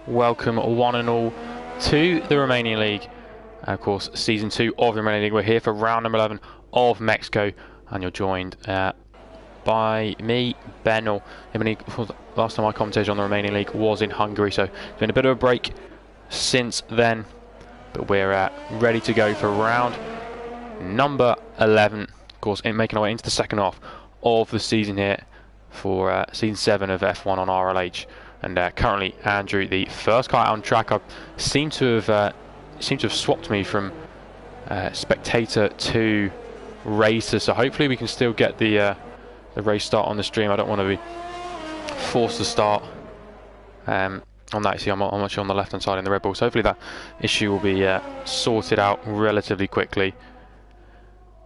welcome one and all to the Romanian League. Of course, Season 2 of the Romanian League. We're here for round number 11 of Mexico, and you're joined by me, Ben. Last time I commentated on the Romanian League was in Hungary, so it's been a bit of a break since then, but we're ready to go for round number 11. Of course, making our way into the second half of the season here for Season 7 of F1 on RLH. And currently, Andrew, the first car out on track, I seem to have swapped me from spectator to racer. So hopefully, we can still get the race start on the stream. I don't want to be forced to start on that. You see, I'm actually on the left-hand side in the Red Bull. So hopefully, that issue will be sorted out relatively quickly,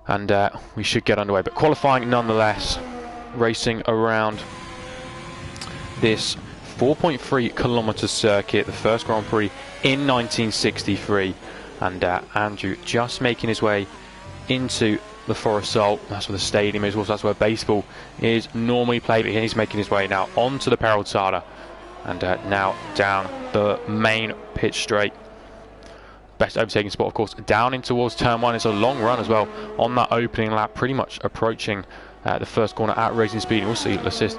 and we should get underway. But qualifying nonetheless, racing around this 4.3 kilometre circuit, the first Grand Prix in 1963, and Andrew just making his way into the Forest Salt. That's where the stadium is, also that's where baseball is normally played, but he's making his way now onto the Peraltada, and now down the main pit straight. Best overtaking spot, of course, down in towards turn 1. It's a long run as well on that opening lap, pretty much approaching the first corner at racing speed. We'll see Assist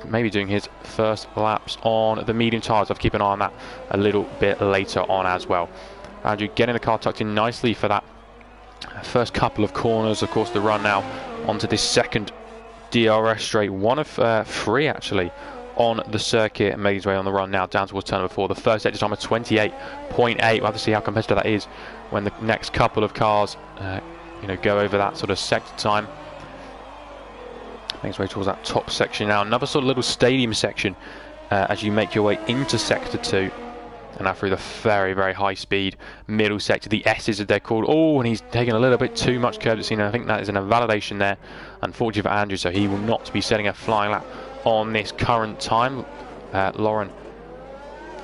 maybe doing his first laps on the medium tyres. I'll keep an eye on that a little bit later on as well. Andrew getting the car tucked in nicely for that first couple of corners. Of course, the run now onto this second DRS straight, one of 3 actually on the circuit, and made his way on the run now down towards turn number 4. The first exit time of 28.8. We'll have to see how competitive that is when the next couple of cars go over that sort of sector time. Makes way towards that top section now. Another sort of little stadium section as you make your way into Sector 2. And now through the very, very high speed middle sector. The S's as they're called. Oh, and he's taking a little bit too much curb to see. I think that is an invalidation there, unfortunately for Andrew, so he will not be setting a flying lap on this current time. Lauren,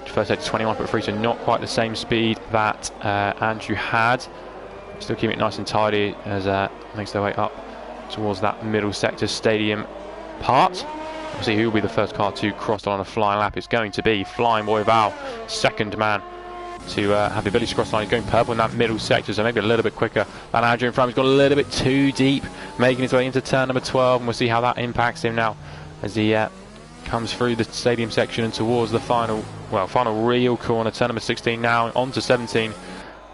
first sector 21.3, so not quite the same speed that Andrew had. Still keeping it nice and tidy as makes their way up towards that middle sector stadium part. We'll see who will be the first car to cross the line of flying lap. It's going to be Flying Boy Val, second man to have the ability to cross the line. He's going purple in that middle sector, so maybe a little bit quicker than Andrew in front. He's got a little bit too deep, making his way into turn number 12, and we'll see how that impacts him now as he comes through the stadium section and towards the final real corner. Turn number 16 now onto 17,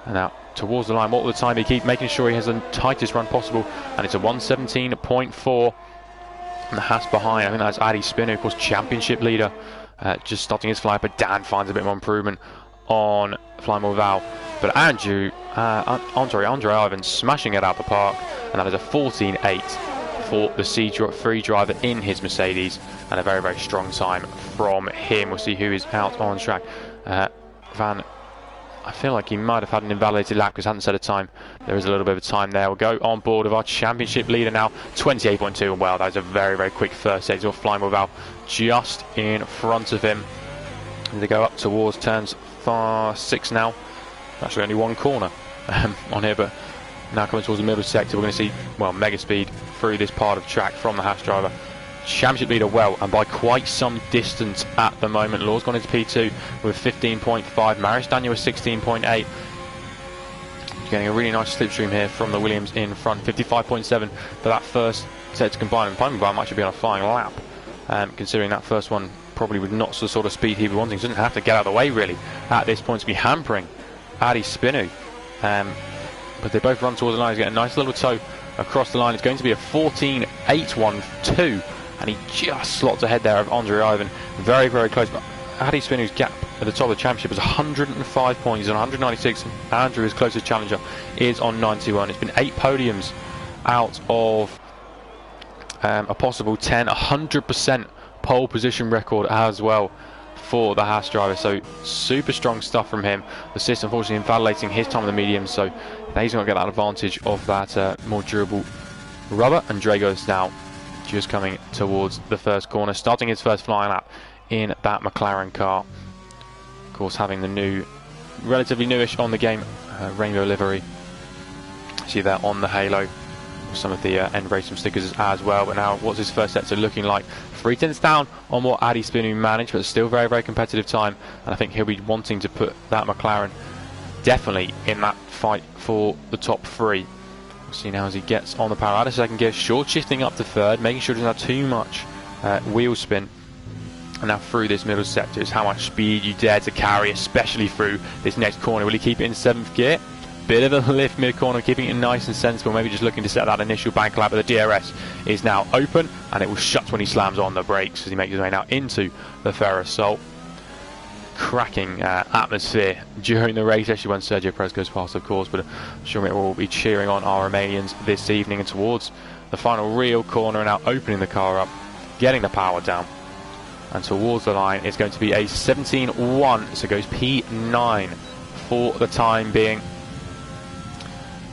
and now towards the line all the time. He keeps making sure he has the tightest run possible, and it's a 1:17.4. And the Haas behind, I think that's Adi Spinu, of course, championship leader, just starting his fly, but Dan finds a bit more improvement on Flying Boy Val. But Andrew, Andre Ivan smashing it out the park, and that is a 14.8 for the C3 driver in his Mercedes, and a very, very strong time from him. We'll see who is out on track. Van, I feel like he might have had an invalidated lap because he hadn't set a time. There is a little bit of time there. We'll go on board of our championship leader now, 28.2. And wow, that was a very, very quick first exit of Flying Boy Val just in front of him. And they go up towards turns 6 now. Actually, only one corner on here, but now coming towards the middle sector, we're going to see, mega speed through this part of track from the Haas driver. Championship leader and by quite some distance at the moment. Law's gone into P2 with 15.5. Maris Daniel with 16.8. Getting a really nice slipstream here from the Williams in front. 55.7 for that first set to combine. And Flying Boy might actually be on a flying lap, considering that first one probably with not the sort of speed he'd be wanting. So doesn't have to get out of the way really at this point to be hampering Adi Spinu. But they both run towards the line. He's getting a nice little toe across the line. It's going to be a 14.812. And he just slots ahead there of Andre Ivan. Very, very close. But Adi Spinu's gap at the top of the championship is 105 points. He's on 196. Andrew, his closest challenger, is on 91. It's been 8 podiums out of a possible 10. 100% pole position record as well for the Haas driver. So super strong stuff from him. The system unfortunately invalidating his time on the medium. So he's going to get that advantage of that more durable rubber. And Drago's now just coming towards the first corner, starting his first flying lap in that McLaren car. Of course, having the new, relatively newish on the game, rainbow livery. See that on the halo. some of the end racing stickers as well. But now, what's his first sector looking like? 3/10 down on what Adi Spinu managed, but still very, very competitive time. And I think he'll be wanting to put that McLaren definitely in that fight for the top 3. We'll see now as he gets on the power out of second gear, short shifting up to third, making sure he doesn't have too much wheel spin. And now through this middle sector is how much speed you dare to carry, especially through this next corner. Will he keep it in 7th gear? Bit of a lift mid-corner, keeping it nice and sensible, maybe just looking to set that initial bank lap, but the DRS is now open, and it will shut when he slams on the brakes as he makes his way now into the Ferrasol. Cracking atmosphere during the race, actually when Sergio Perez goes past, of course, but I'm sure we will be cheering on our Romanians this evening. And towards the final real corner, and now opening the car up, getting the power down, and towards the line is going to be a 17.1, so goes P9 for the time being.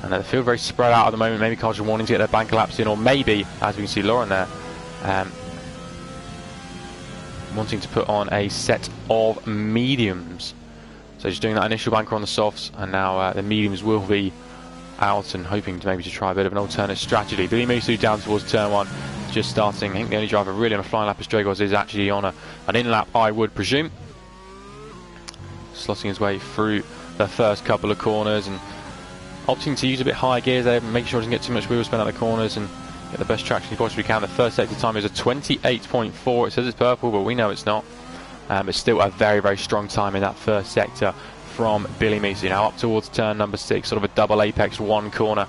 And they feel very spread out at the moment. Maybe cars are wanting to get their bank laps in, or maybe, as we can see Lauren there, wanting to put on a set of mediums. So just doing that initial banker on the softs, and now the mediums will be out, and hoping to maybe to try a bit of an alternate strategy. Billy Musu down towards turn 1, just starting. I think the only driver really on a flying lap of Stragos is actually on an in-lap, I would presume. Slotting his way through the first couple of corners, and opting to use a bit higher gears there, make sure he doesn't get too much wheel spin out the corners and get the best traction he possibly can. The first sector time is a 28.4. It says it's purple, but we know it's not. It's still a very, very strong time in that first sector from Billy Meese. Now up towards turn number 6, sort of a double apex 1 corner,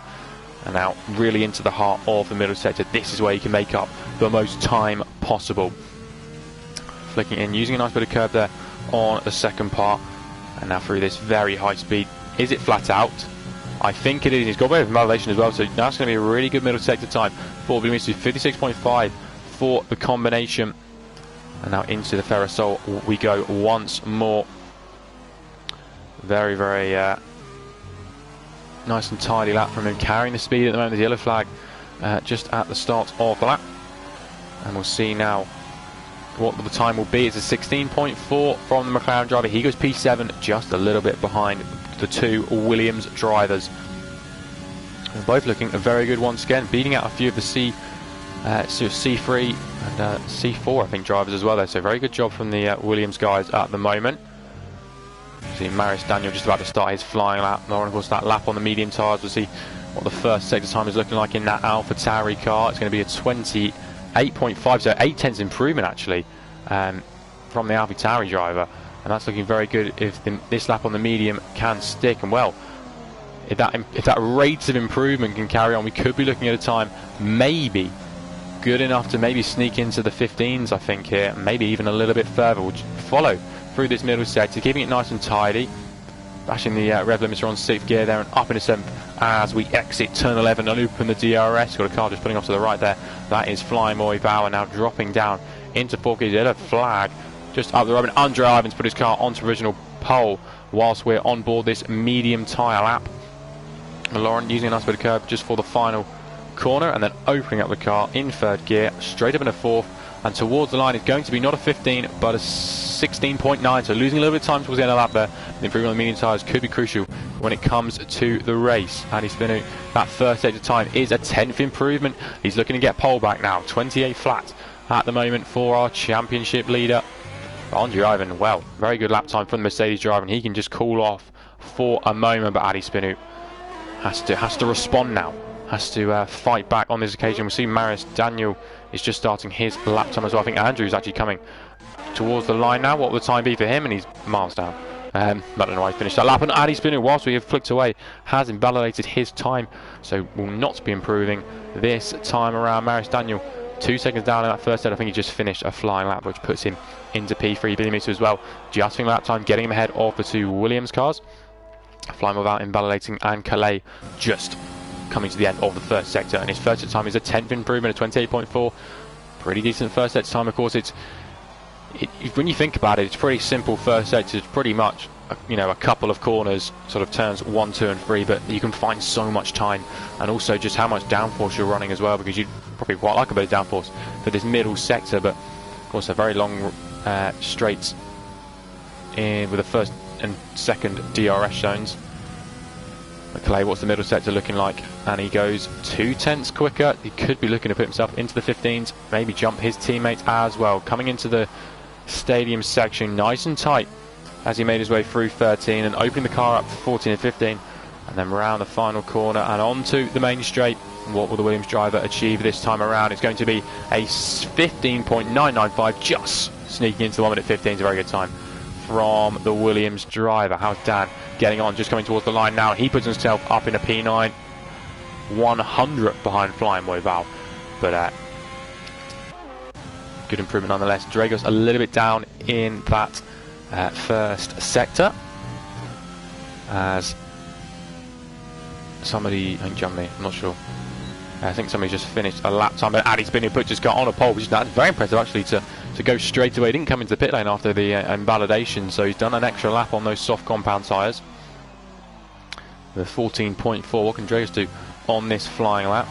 and now really into the heart of the middle sector. This is where you can make up the most time possible. Flicking in, using a nice bit of curb there on the second part, and now through this very high speed. Is it flat out? I think it is. He's got a bit of modulation as well, so now it's going to be a really good middle sector time for Billy Meese. 56.5 for the combination. And now into the Ferrasol we go once more. Very, very nice and tidy lap from him, carrying the speed at the moment. The yellow flag just at the start of the lap. And we'll see now what the time will be. It's a 16.4 from the McLaren driver. He goes P7, just a little bit behind the 2 Williams drivers. They're both looking very good once again, beating out a few of the C3 and C4 I think drivers as well there. So very good job from the Williams guys at the moment. See Marius Daniel just about to start his flying lap. Now of course that lap on the medium tyres, we'll see what the first sector time is looking like in that Alpha Tauri car. It's going to be a 28.5, so 0.8 improvement actually from the Alpha Tauri driver. And that's looking very good if this lap on the medium can stick. And well, if that rate of improvement can carry on, we could be looking at a time maybe good enough to maybe sneak into the 15s, I think here, maybe even a little bit further. We'll follow through this middle sector, keeping it nice and tidy, bashing the rev limiter on 6th gear there and up into 7th as we exit turn 11 and open the DRS. Got a car just putting off to the right there. That is Fly Moy Bauer now dropping down into 4th gear. Yellow flag just up the road, and Andre Ivans put his car onto original pole whilst we're on board this medium tyre lap. And Lauren using a nice bit of curb just for the final corner, and then opening up the car in 3rd gear, straight up in a 4th, and towards the line it's going to be not a 15 but a 16.9, so losing a little bit of time towards the end of the lap there. The improvement on the medium tyres could be crucial when it comes to the race. Adi Spinu, that first sector time is a 10th improvement. He's looking to get pole back now, 28 flat at the moment for our championship leader. Andre Ivan, well, very good lap time from the Mercedes driver, and he can just cool off for a moment, but Adi Spinu has to respond now, has to fight back on this occasion. We'll see Marius Daniel is just starting his lap time as well. I think Andrew's actually coming towards the line now. What will the time be for him? And he's miles down. I don't know why he finished that lap. And Adi Spinu, whilst we have flicked away, has invalidated his time, so will not be improving this time around. Marius Daniel 2 seconds down in that first set. I think he just finished a flying lap, which puts him into P3. Billy Meese as well, adjusting lap time, getting him ahead of the 2 Williams cars. Flying without invalidating, and Calais just coming to the end of the first sector, and his first set time is a 10th improvement, a 28.4. Pretty decent first set time. Of course, when you think about it, it's pretty simple first sector. It's pretty much a couple of corners, sort of turns 1, 2 and 3, but you can find so much time, and also just how much downforce you're running as well, because you'd probably quite like a bit of downforce for this middle sector. But of course a very long straights in with the first and second DRS zones. McClay, what's the middle sector looking like? And he goes 2 tenths quicker. He could be looking to put himself into the 15s, maybe jump his teammates as well. Coming into the stadium section nice and tight as he made his way through 13 and opening the car up for 14 and 15, and then round the final corner and onto the main straight. What will the Williams driver achieve this time around? It's going to be a 15.995, just sneaking into the 1 minute 15 is a very good time from the Williams driver. How's Dan getting on? Just coming towards the line now. He puts himself up in a P9, 100 behind Flying Boy Val, but good improvement nonetheless. Dragos a little bit down in that first sector as somebody, I think Germany, I'm not sure. I think somebody just finished a lap time, but Addy Spinney put just got on a pole, which is very impressive actually to go straight away. He didn't come into the pit lane after the invalidation, so he's done an extra lap on those soft compound tyres. The 14.4, what can Dragos do on this flying lap?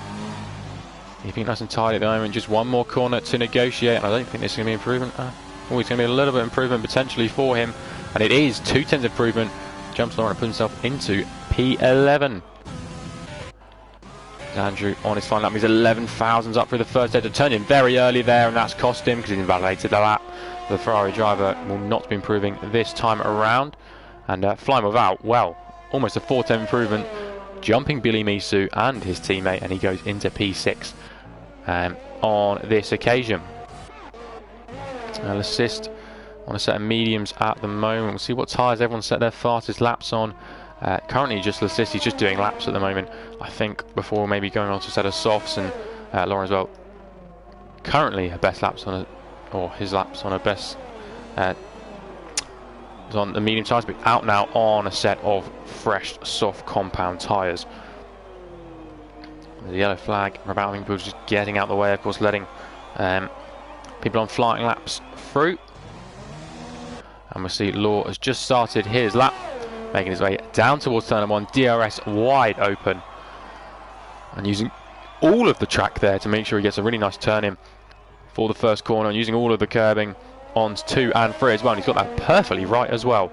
Keeping nice and tight at the moment, just one more corner to negotiate, and I don't think this is going to be improvement. It's going to be a little bit of improvement potentially for him, and it is 2 tenths improvement. Jumps Laurent and puts himself into P11. Andrew on his final lap, he's 11 thousandths up through the first sector, turned in very early there, and that's cost him because he invalidated the lap. The Ferrari driver will not be improving this time around, and Flying without, well, almost a 4 tenth improvement, jumping Billy Misu and his teammate, and he goes into P6 on this occasion. Assist on a set of mediums at the moment. We'll see what tyres everyone set their fastest laps on. Currently just Lassist, he's just doing laps at the moment, I think, before maybe going on to a set of softs, and Lauren as well. Currently her best laps on his laps on her best is on the medium tyres, but out now on a set of fresh soft compound tyres. The yellow flag, about people just getting out the way, of course, letting people on flying laps through. And we'll see Law has just started his lap, making his way down towards turn 1, DRS wide open, and using all of the track there to make sure he gets a really nice turn in for the first corner, and using all of the curbing on 2 and 3 as well, and he's got that perfectly right as well.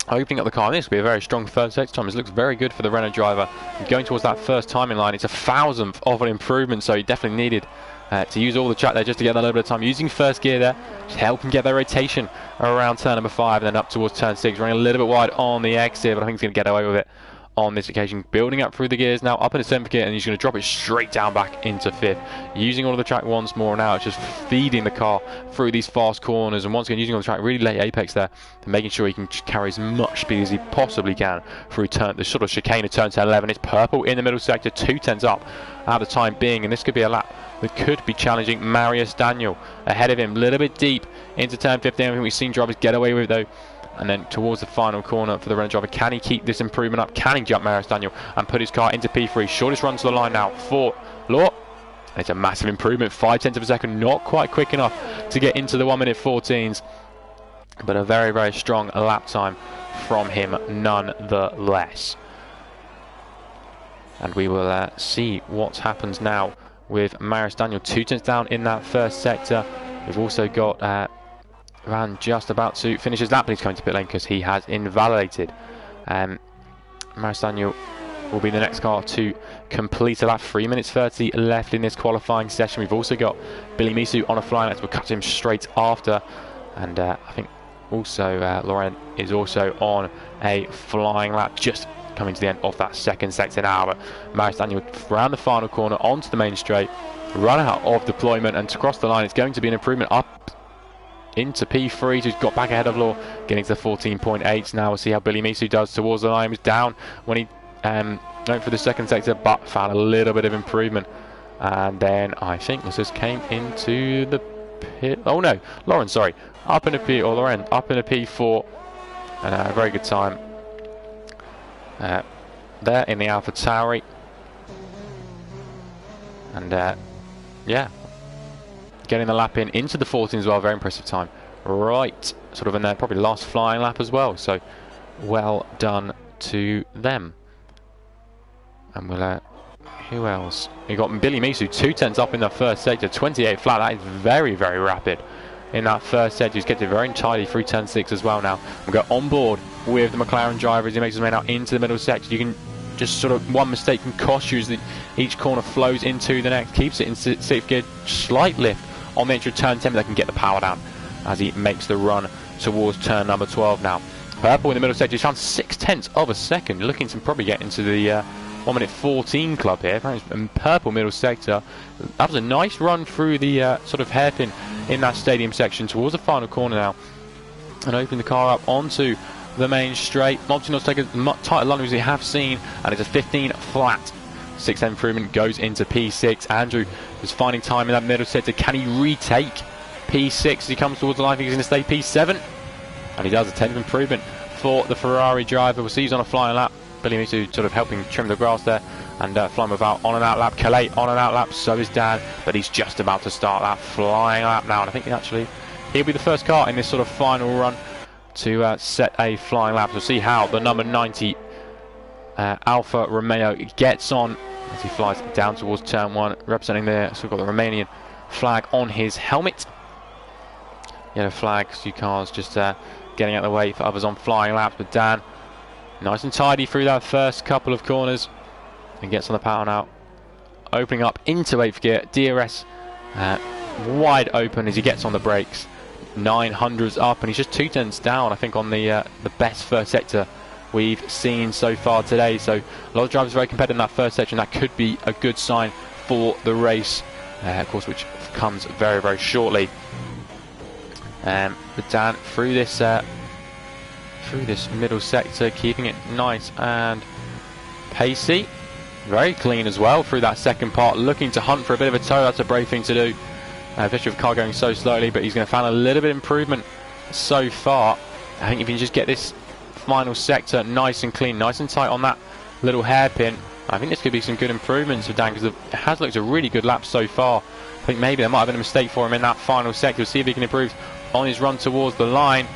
Opening up the car, this will be a very strong third sector time. This looks very good for the Renault driver. And going towards that first timing line, it's a 1,000th of an improvement, so he definitely needed to use all the track there just to get that little bit of time. Using first gear there to help him get their rotation around turn number 5 and then up towards turn 6. Running a little bit wide on the exit, but I think he's going to get away with it on this occasion. Building up through the gears now, up in the 7th gear, and he's going to drop it straight down back into 5th. Using all of the track once more now, it's just feeding the car through these fast corners, and once again using all the track really late apex there, and making sure he can carry as much speed as he possibly can through the sort of chicane of turn 11. It's purple in the middle sector, 2 tenths up at the time being, and this could be a lap that could be challenging Marius Daniel. Ahead of him, a little bit deep into turn 15. I think we've seen drivers get away with it though. And then towards the final corner for the Renault driver, can he keep this improvement up? Can he jump Marius Daniel and put his car into P3? Shortest run to the line now for Law. It's a massive improvement, 5 tenths of a second, not quite quick enough to get into the 1 minute 14s, but a very, very strong lap time from him nonetheless. And we will see what happens now with Marius Daniel, 2 tenths down in that first sector. We've also got Van just about to finish his lap, but he's coming to pit lane because he has invalidated. Marius Daniel will be the next car to complete a lap. 3 minutes 30 left in this qualifying session. We've also got Billy Misu on a flying lap. We'll cut him straight after, and I think also Laurent is also on a flying lap, just coming to the end of that second sector now. But Marius Daniel around the final corner onto the main straight, run out of deployment, and to cross the line it's going to be an improvement up into P3, who's got back ahead of Law, getting to the 14.8. Now we'll see how Billy Misu does towards the line. He was down when he went for the second sector, but found a little bit of improvement. And then I think this just came into the pit. Oh no, Lauren, sorry, up in a P, or Lauren up in a P4, and a very good time there in the Alpha Tauri. And yeah, getting the lap in into the 14 as well, very impressive time. Right, sort of in their probably last flying lap as well, so well done to them. And we'll, who else? We got Billy Misu, 2 tenths up in the first sector, 28 flat. That is very, very rapid in that first sector. He's getting very entirely through turn 6 as well now. We'll go on board with the McLaren driver as he makes his way out into the middle sector. You can just sort of one mistake can cost you as each corner flows into the next, keeps it in 6th gear, slight lift on the entry turn 10, but they can get the power down as he makes the run towards turn number 12 now. Purple in the middle sector, he's found 6/10 of a second, looking to probably get into the 1 minute 14 club here. Purple middle sector, that was a nice run through the sort of hairpin in that stadium section towards the final corner now, and open the car up onto the main straight. Obviously not take as tight a line as we have seen, and it's a 15 flat. 6th improvement goes into P6. Andrew is finding time in that middle sector. Can he retake P6 as he comes towards the line? I think he's going to stay P7, and he does. A 10th improvement for the Ferrari driver. We'll see he's on a flying lap. Billy Misu sort of helping trim the grass there, and flying without on and out lap. Calais on and out lap, so is Dan, but he's just about to start that flying lap now, and I think actually he'll be the first car in this sort of final run to set a flying lap. We'll see how the number 90 Alfa Romeo gets on as he flies down towards turn 1, representing there. So we've got the Romanian flag on his helmet. Yellow flag, few cars just getting out of the way for others on flying laps, but Dan nice and tidy through that first couple of corners and gets on the power now, opening up into 8th gear. DRS wide open as he gets on the brakes. 900s up, and he's just 2/10 down, I think, on the best first sector we've seen so far today. So a lot of drivers very competitive in that first section. That could be a good sign for the race, of course, which comes very, very shortly. But Dan through this middle sector, keeping it nice and pacey, very clean as well through that second part, looking to hunt for a bit of a toe. That's a brave thing to do, especially with the car going so slowly, but he's going to find a little bit of improvement so far. I think if you can just get this final sector nice and clean, nice and tight on that little hairpin, I think this could be some good improvements for Dan, because it has looked a really good lap so far. I think maybe there might have been a mistake for him in that final sector. We'll see if he can improve on his run towards the line.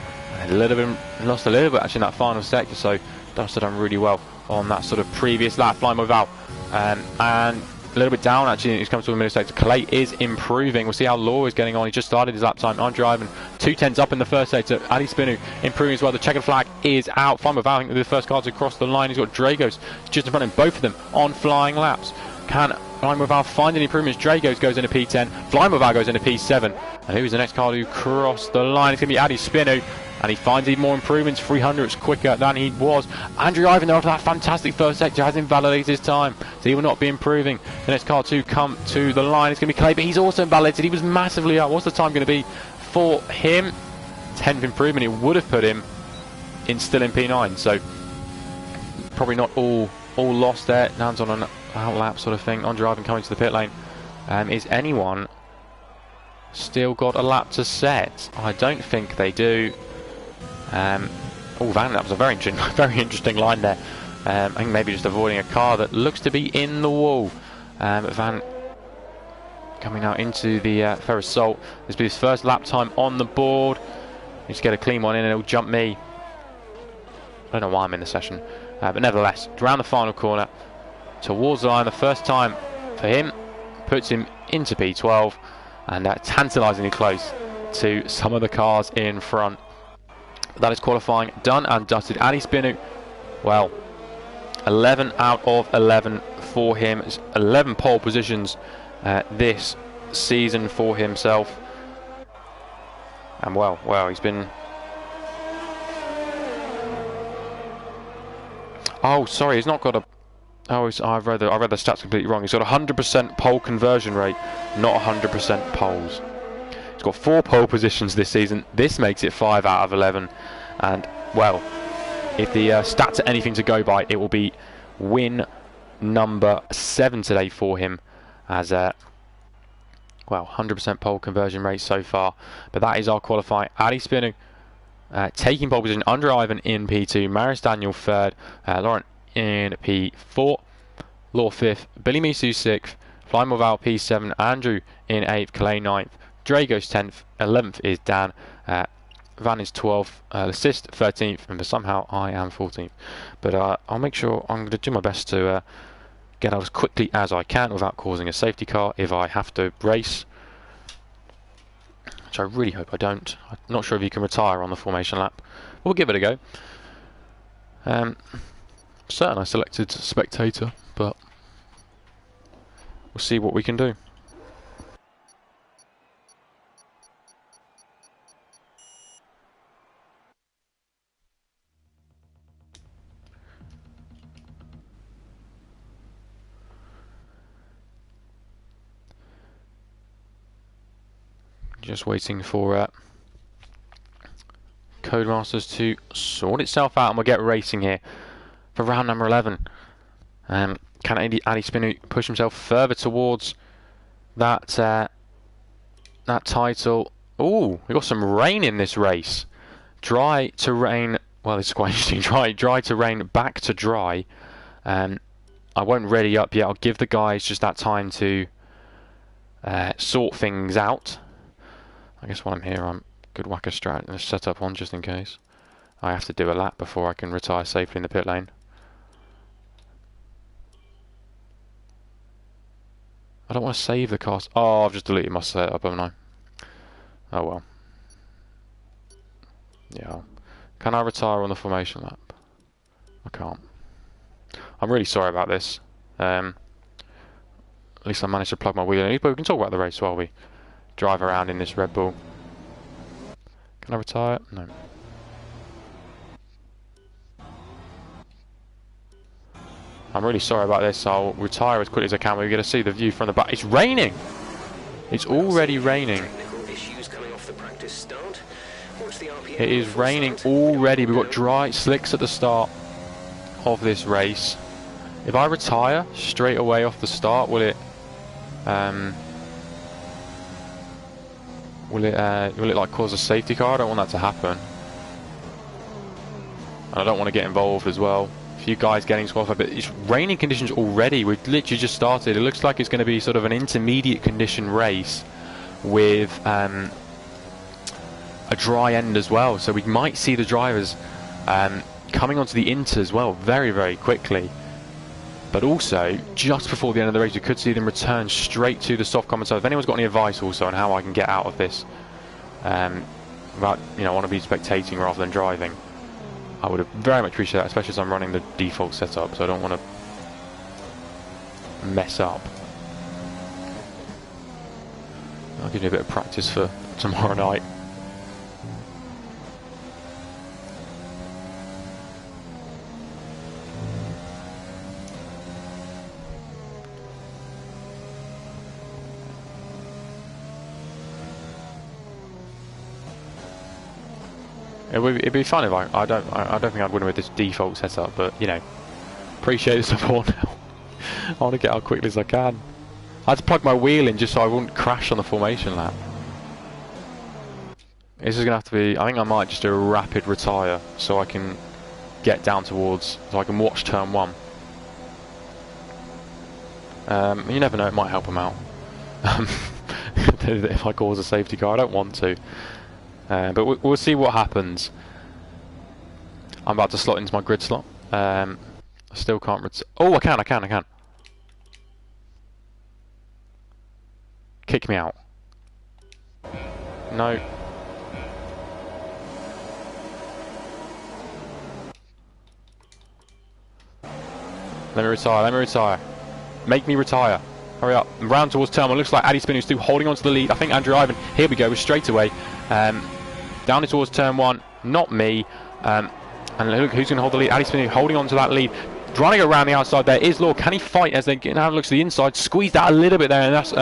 Lost a little bit actually in that final sector, so done really well on that sort of previous lap, flying without, and a little bit down actually. He's come to the middle sector. Calais is improving. We'll see how Law is getting on. He just started his lap time on driving 2/10 up in the first sector. Ali Spinu improving as well. The checkered flag is out. Flying without, I think, the first car to cross the line. He's got Dragos just in front of him, both of them on flying laps. Can Flying Without find any improvements? Dragos goes into P10. Flying Without goes into P7. And who's the next car to cross the line? It's going to be Adi Spinu. And he finds even more improvements. 300s quicker than he was. Andrew Ivan, after that fantastic first sector, has invalidated his time, so he will not be improving. The next car to come to the line is going to be Clay, but he's also invalidated. He was massively up. What's the time going to be for him? 10th improvement. It would have put him still in P9. So probably not all lost there. Nan's on an out lap sort of thing. Andrew Ivan coming to the pit lane. Is anyone still got a lap to set? I don't think they do. Van, that was a very interesting line there. I think maybe just avoiding a car that looks to be in the wall. Van coming out into the Ferris Salt. This will be his first lap time on the board. Needs to get a clean one in and it'll jump me. I don't know why I'm in the session. But nevertheless, around the final corner, towards the line, the first time for him, puts him into P12, and tantalisingly close to some of the cars in front. That is qualifying done and dusted. Ali Spinu, well, 11 out of 11 for him. It's 11 pole positions this season for himself. And well, he's been... Oh, sorry, he's not got a... Oh, I read the stats completely wrong. He's got 100% pole conversion rate, not 100% poles. He's got 4 pole positions this season. This makes it 5 out of 11. And, well, if the stats are anything to go by, it will be win number 7 today for him. As, well, 100% pole conversion rate so far. But that is our qualifying. Ali Spinu taking pole position. Andrew Ivan in P2. Maris Daniel 3rd. Laurent in P4. Law 5th. Billy Misu 6th. Flying Without P7. Andrew in 8th. Calais 9th. Dragos 10th. 11th is Dan. Van is 12th. Assist 13th. And somehow I am 14th. But I'll make sure I'm going to do my best to get out as quickly as I can without causing a safety car if I have to race. Which I really hope I don't. I'm not sure if you can retire on the formation lap. We'll give it a go. Certain I selected spectator, but we'll see what we can do. Just waiting for Codemasters to sort itself out, and we'll get racing here for round number 11. Can Ali Spinu push himself further towards that that title? Ooh, we got some rain in this race. Dry to rain. Well, this is quite interesting. Dry to rain, back to dry. I won't ready up yet. I'll give the guys just that time to sort things out. I guess while I'm here, I'm good whack a strat. Let's set up on just in case. I have to do a lap before I can retire safely in the pit lane. I don't want to save the cast. Oh, I've just deleted my setup, haven't I? Oh well. Yeah. Can I retire on the formation lap? I can't. I'm really sorry about this. At least I managed to plug my wheel in. But we can talk about the race while we drive around in this Red Bull. Can I retire? No. I'm really sorry about this. I'll retire as quickly as I can. We're going to see the view from the back. It's raining! It's already raining. It is raining already. We've got dry slicks at the start of this race. If I retire straight away off the start, will it like cause a safety car? I don't want that to happen. And I don't want to get involved as well. A few guys getting disqualified, but it's raining conditions already. We've literally just started. It looks like it's going to be sort of an intermediate condition race with a dry end as well. So we might see the drivers coming onto the inter as well very, very quickly. But also, just before the end of the race, you could see them return straight to the soft comments. So if anyone's got any advice also on how I can get out of this, about, you know, I want to be spectating rather than driving, I would very much appreciate that, especially as I'm running the default setup, so I don't want to mess up. I'll give you a bit of practice for tomorrow night. It'd be fun if I don't think I'd win with this default setup, but you know, appreciate the support now. I want to get out quickly as I can. I had to plug my wheel in just so I wouldn't crash on the formation lap. This is gonna have to be. I think I might just do a rapid retire so I can get down towards, so I can watch turn 1. You never know, it might help them out. If I cause a safety car, I don't want to. But we'll see what happens. I'm about to slot into my grid slot. I still can't. Oh, I can. Kick me out. No. Let me retire. Make me retire. Hurry up. Round towards turn 1. Looks like Ali Spinu still holding on to the lead. I think Andrew Ivan. Here we go. We're straight away. Down towards turn 1. Not me. And look who's going to hold the lead. Ali Spinu holding on to that lead. Trying to go around the outside there is Law. Can he fight as they now looks to the inside? Squeezed out a little bit there, and that's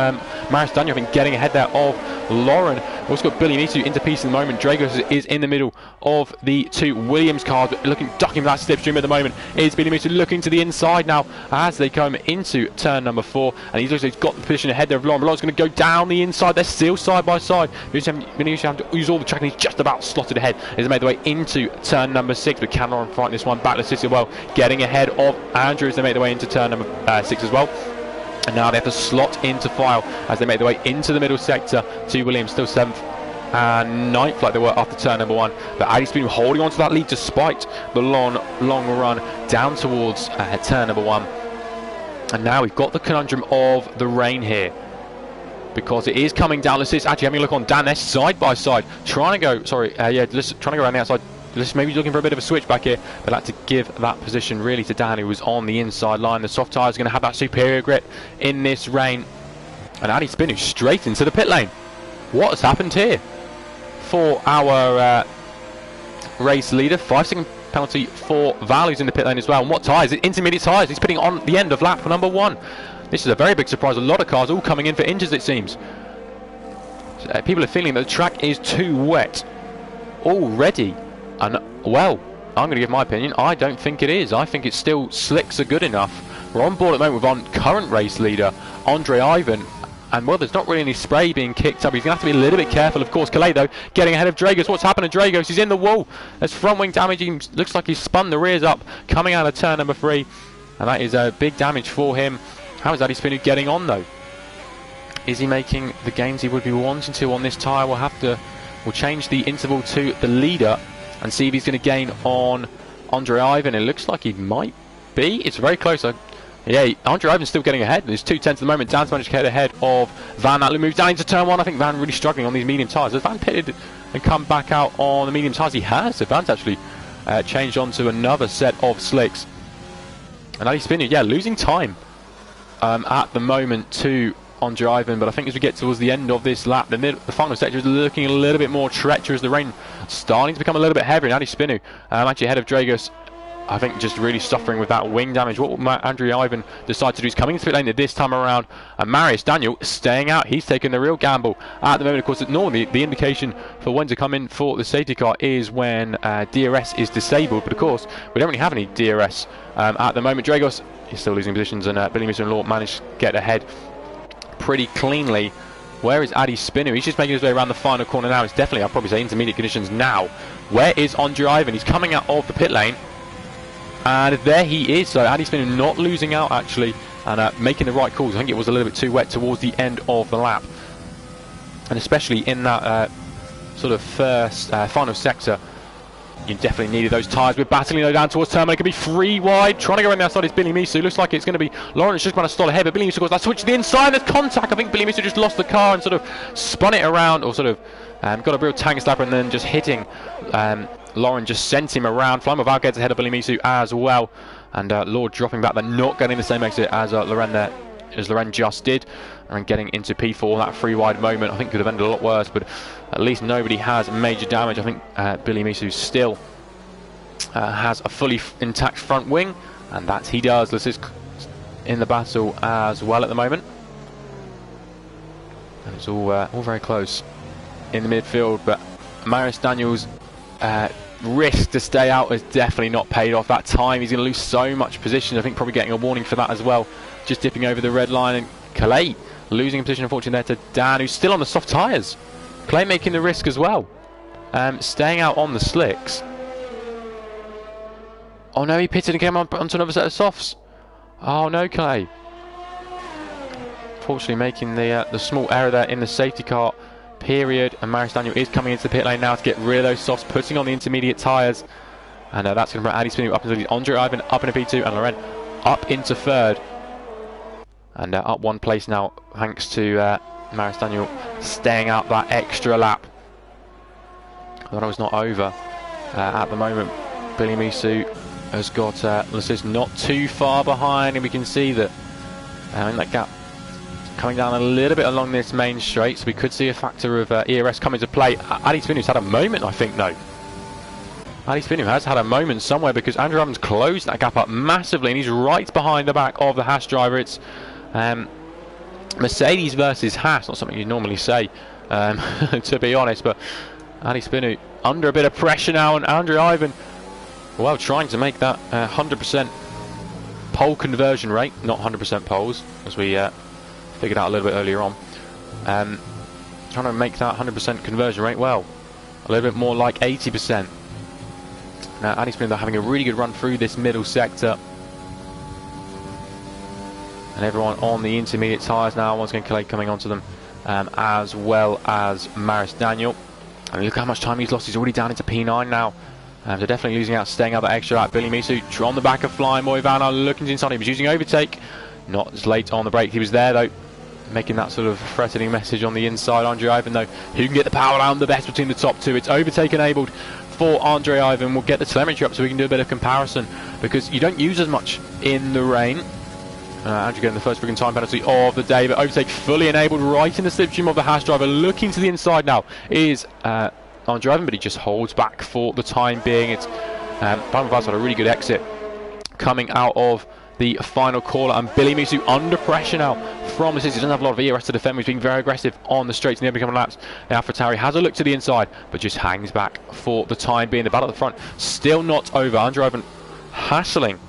Maris Daniel, I think, getting ahead there of Lauren. We've also got Billy Mitu into piece at the moment. Dragos is in the middle of the 2 Williams cars, ducking that slipstream at the moment. Is Billy Mitu looking to the inside now as they come into turn number 4, and he's got the position ahead there of Lauren. Lauren's going to go down the inside. They're still side by side. Mitu have to use all the track, and he's just about slotted ahead. He's made the way into turn number 6, but can Lauren fight this one back to City well, getting ahead of Andrew as they make their way into turn number 6 as well. And now they have to slot into file as they make their way into the middle sector to Williams, still 7th and 9th like they were after turn number 1. But Ali Spinu holding on to that lead despite the long run down towards turn number 1. And now we've got the conundrum of the rain here, because it is coming down. Let's actually having a look on Dan. They're side by side, trying to go. Trying to go around the outside. just maybe looking for a bit of a switch back here, but had to give that position really to Dan, who was on the inside line. The soft tyres are going to have that superior grip in this rain. And Adi Spinu straight into the pit lane. What has happened here? For our race leader, 5-second penalty for Values in the pit lane as well. And what tyres? Intermediate tyres. He's putting on the end of lap number 1. This is a very big surprise. A lot of cars all coming in for inches, it seems. So, people are feeling that the track is too wet already. And, well, I'm going to give my opinion. I don't think it is. I think it's still slicks are good enough. We're on board at the moment with our current race leader, Andre Ivan. And, well, there's not really any spray being kicked up. He's going to have to be a little bit careful. Of course, Calais, though, getting ahead of Dragos. What's happened to Dragos? He's in the wall. There's front wing damage. He looks like he's spun the rears up coming out of turn number 3. And that is a big damage for him. How is Adi Spinu getting on, though? Is he making the gains he would be wanting to on this tyre? We'll change the interval to the leader and see if he's going to gain on Andre Ivan. It looks like he might be. It's very close. Yeah, Andre Ivan's still getting ahead. There's 2 tenths at the moment. Dan's managed to get ahead of Van. That moves down into turn 1. I think Van really struggling on these medium tyres. Has Van pitted and come back out on the medium tyres? He has. So Van's actually changed on to another set of slicks. And Adi Spinu, yeah, losing time at the moment to Andre Ivan. But I think as we get towards the end of this lap, the final sector is looking a little bit more treacherous. The rain starting to become a little bit heavier. And Adi Spinu actually ahead of Dragos. I think just really suffering with that wing damage. What will Andre Ivan decide to do? He's coming into the pit lane this time around. And Marius Daniel staying out. He's taking the real gamble at the moment. Of course, normally the indication for when to come in for the safety car is when DRS is disabled. But of course, we don't really have any DRS at the moment. Dragos is still losing positions, and Billy Musso and Law managed to get ahead pretty cleanly. Where is Adi Spinu? He's just making his way around the final corner now. It's definitely, I'll probably say, intermediate conditions now. Where is Andre Ivan? He's coming out of the pit lane. And there he is. So Adi Spinu not losing out actually, and making the right calls. I think it was a little bit too wet towards the end of the lap, and especially in that sort of first final sector, you definitely needed those tyres. We're battling though down towards turn 1. It could be 3 wide. Trying to go around the outside is Billy Musso. Looks like it's going to be Lawrence just going to stall ahead, but Billy Musso goes that switch to the inside. There's contact. I think Billy Musso just lost the car and sort of spun it around, or sort of got a real tank slapper, and then just hitting. Lauren just sent him around. Flamme gets ahead of Billy Musso as well, and Lord dropping back. They're not getting the same exit as Loren just did, and getting into P4. That 3 wide moment I think could have ended a lot worse, but at least nobody has major damage. I think Billy Musso still has a fully intact front wing, and that he does. This is in the battle as well at the moment, and it's all very close in the midfield. But Marius Daniels' risk to stay out has definitely not paid off. That time he's going to lose so much position. I think probably getting a warning for that as well, just dipping over the red line. And Calais losing a position unfortunately there to Dan, who's still on the soft tyres. Calais making the risk as well, staying out on the slicks. Oh no, he pitted and came onto another set of softs. Oh no, Calais. Fortunately making the small error there in the safety car period. And Marius Daniel is coming into the pit lane now to get rid of those softs, putting on the intermediate tyres. And that's going to bring Adi Spinu up into Andre Ivan up into P2, and Loren up into 3rd. And up 1 place now thanks to Marius Daniel staying out that extra lap. I thought it was not over at the moment. Billy Musso has got Lassis not too far behind, and we can see that in that gap coming down a little bit along this main straight, so we could see a factor of ERS come into play. Adi Spinu's had a moment, I think, though. Adi Spinu has had a moment somewhere, because Andrew Evans closed that gap up massively, and he's right behind the back of the Haas driver. It's Mercedes versus Haas, not something you'd normally say, to be honest, but Adi Spinu under a bit of pressure now, and Andrew Ivan, well, trying to make that 100% pole conversion rate, not 100% poles, as we figured out a little bit earlier on. Trying to make that 100% conversion rate, well, a little bit more like 80%. Now, Adi Spinu, they're having a really good run through this middle sector. And everyone on the intermediate tyres now, once again, Calais coming onto them, as well as Marius Daniel. And look how much time he's lost. He's already down into P9 now. They're definitely losing out, staying out that extra lap. Billy Musso on the back of Flying Boy Van, looking inside. He was using overtake. Not as late on the brake. He was there, though, making that sort of threatening message on the inside. Andre Ivan, though, who can get the power down the best between the top 2. It's overtake enabled for Andre Ivan. We'll get the telemetry up so we can do a bit of comparison, because you don't use as much in the rain. Andrew getting the first freaking time penalty of the day, but overtake fully enabled right in the slipstream of the Haas driver. Looking to the inside now is Andre Ivan, but he just holds back for the time being. It's Val's had a really good exit coming out of the final corner, and Billy Musu under pressure now from the city. He doesn't have a lot of ERS to defend. He's being very aggressive on the straights and the upcoming laps. Now Fratari has a look to the inside, but just hangs back for the time being. The battle at the front still not over. Andre Ivan hassling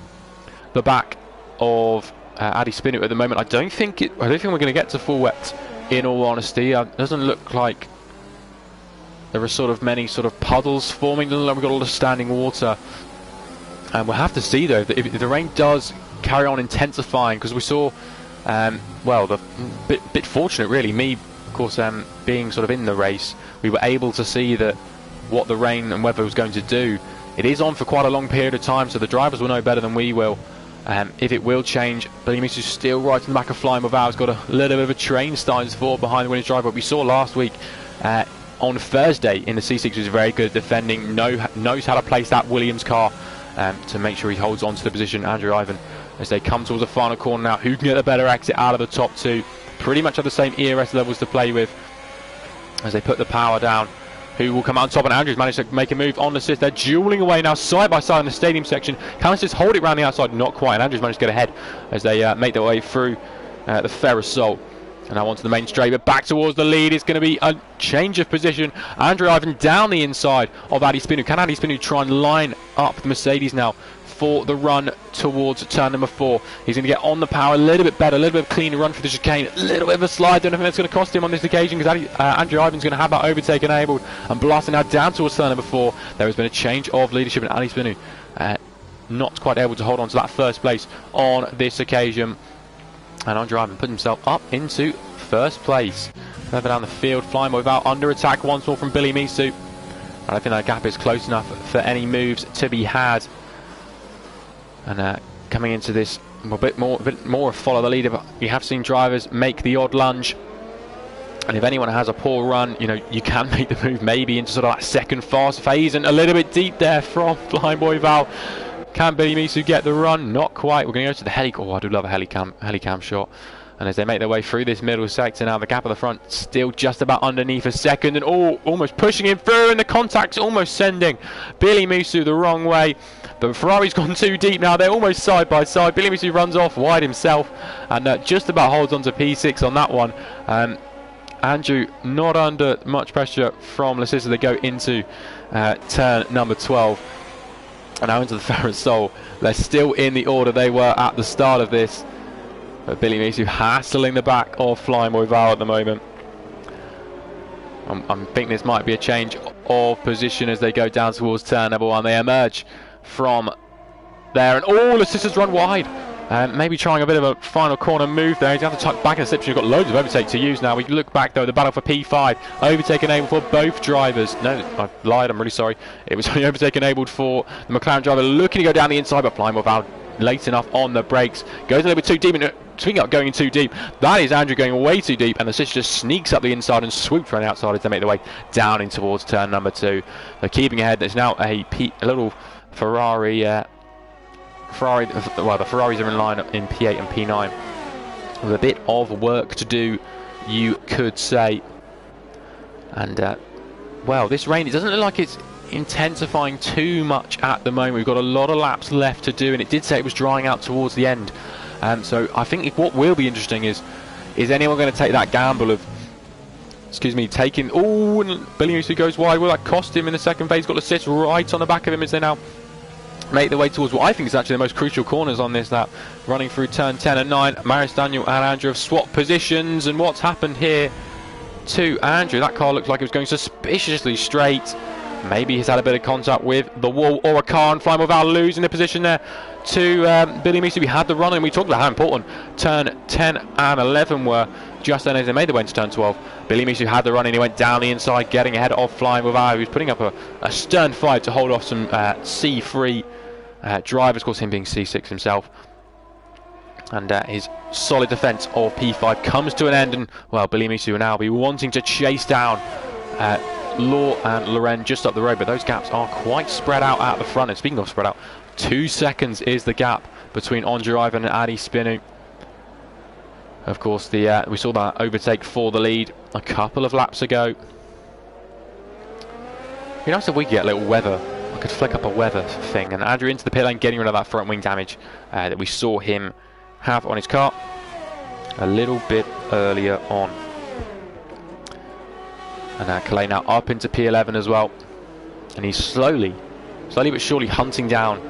the back of Adi Spinu at the moment. I don't think we're going to get to full wet, in all honesty. It doesn't look like there are sort of many sort of puddles forming. Doesn't look like we've got all the standing water. And we'll have to see though if the rain does carry on intensifying, because we saw well, the bit fortunate really, me of course being sort of in the race, we were able to see that what the rain and weather was going to do. It is on for quite a long period of time, so the drivers will know better than we will if it will change. But Mistu's still right in the back of Flying Without. He's got a little bit of a train starting to fall behind the winning driver. But we saw last week on Thursday in the C6 was very good at defending, knows how to place that Williams car to make sure he holds on to the position. Andrew Ivan, as they come towards the final corner now, who can get a better exit out of the top two? Pretty much have the same ERS levels to play with as they put the power down. Who will come out on top? And Andrew's managed to make a move on the assist. They're dueling away now side by side in the stadium section. Can just hold it around the outside? Not quite. And Andrew's managed to get ahead as they make their way through the Ferris Salt. And now onto the main straight, but back towards the lead. It's going to be a change of position. Andrew Ivan down the inside of Adi Spinu. Can Adi Spinu try and line up the Mercedes now for the run towards turn number 4? He's going to get on the power a little bit better, a little bit of a cleaner run for the chicane, a little bit of a slide. Don't know if that's going to cost him on this occasion, because Andrew Ivan's going to have that overtake enabled and blasting now down towards turn number 4. There has been a change of leadership, and Adi Spinu not quite able to hold on to that first place on this occasion. And Andrew Ivan put himself up into first place. Further down the field, Flying Without under attack once more from Billy Misu. I don't think that gap is close enough for any moves to be had. And coming into this a bit more follow the leader, but you have seen drivers make the odd lunge. And if anyone has a poor run, you know, you can make the move maybe into sort of that second fast phase, and a little bit deep there from Flying Boy Val. Can Billy Misu get the run? Not quite. We're going to go to the heli. Oh, I do love a helicam shot. And as they make their way through this middle sector now, the gap at the front still just about underneath a second, and almost pushing him through, and the contact's almost sending Billy Misu the wrong way. But Ferrari's gone too deep now. They're almost side by side. Billy Misu runs off wide himself and just about holds on to P6 on that one. Andrew not under much pressure from Lasissa. They go into turn number 12. And now into the Ferris Salt. They're still in the order they were at the start of this. But Billy Misu hassling the back of Flying Boy Val at the moment. I'm thinking this might be a change of position as they go down towards turn number 1. They emerge from there, and the sisters run wide. Maybe trying a bit of a final corner move there. He's going to have to tuck back in the slipstream. You've got loads of overtake to use now. We look back though, the battle for P5. Overtake enabled for both drivers. No, I lied, I'm really sorry. It was only overtake enabled for the McLaren driver, looking to go down the inside, but Flying without late enough on the brakes. Goes a little bit too deep, and speaking of going too deep, that is Andrew going way too deep, and the sister just sneaks up the inside and swoops around the outside as they make their way down in towards turn number 2. They're keeping ahead. There's now a little Ferrari. Well, the Ferraris are in line in P8 and P9 with a bit of work to do, you could say. And well, this rain, it doesn't look like it's intensifying too much at the moment. We've got a lot of laps left to do, and it did say it was drying out towards the end. So I think what will be interesting is anyone going to take that gamble of, taking, and Billy Musu goes wide. Will that cost him in the second phase? Got to sit right on the back of him as they now make their way towards what I think is actually the most crucial corners on this lap, running through turn 10 and 9. Marius Daniel and Andrew have swapped positions, and what's happened here to Andrew, that car looked like it was going suspiciously straight. Maybe he's had a bit of contact with the wall or a car, and Flying without losing the position there to Billy Misu. We had the run, and we talked about how important turn 10 and 11 were just then as they made their way into turn 12. Billy Misu had the run, and he went down the inside, getting ahead of Flying without. He was putting up a stern fight to hold off some C3 drivers, of course him being C6 himself. And his solid defence of P5 comes to an end, and well, Billy Misu will now be wanting to chase down Law and Loren just up the road, but those gaps are quite spread out at the front. And speaking of spread out, 2 seconds is the gap between Andre Ivan and Adi Spinu. Of course, we saw that overtake for the lead a couple of laps ago. It'd be nice if we could get a little weather. I could flick up a weather thing. And Andrew into the pit lane, getting rid of that front wing damage that we saw him have on his car a little bit earlier on. And Calais now up into P11 as well. And he's slowly but surely hunting down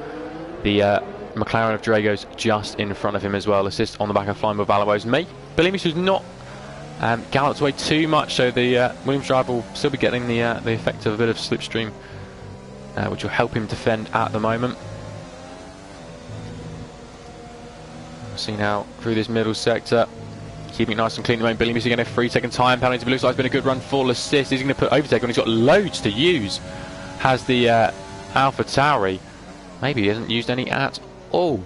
the McLaren of Dragos just in front of him as well. Assist on the back of Flying with Valavo's. Billy Misu's not galloped away too much, so the Williams driver will still be getting the effect of a bit of slipstream, which will help him defend at the moment. We'll see now through this middle sector, keeping it nice and clean at the moment. Billy Misu getting a 3-second time penalty, but looks like it's been a good run, full assist. He's going to put overtake on. He's got loads to use. Has the Alpha Tauri. Maybe he hasn't used any at all.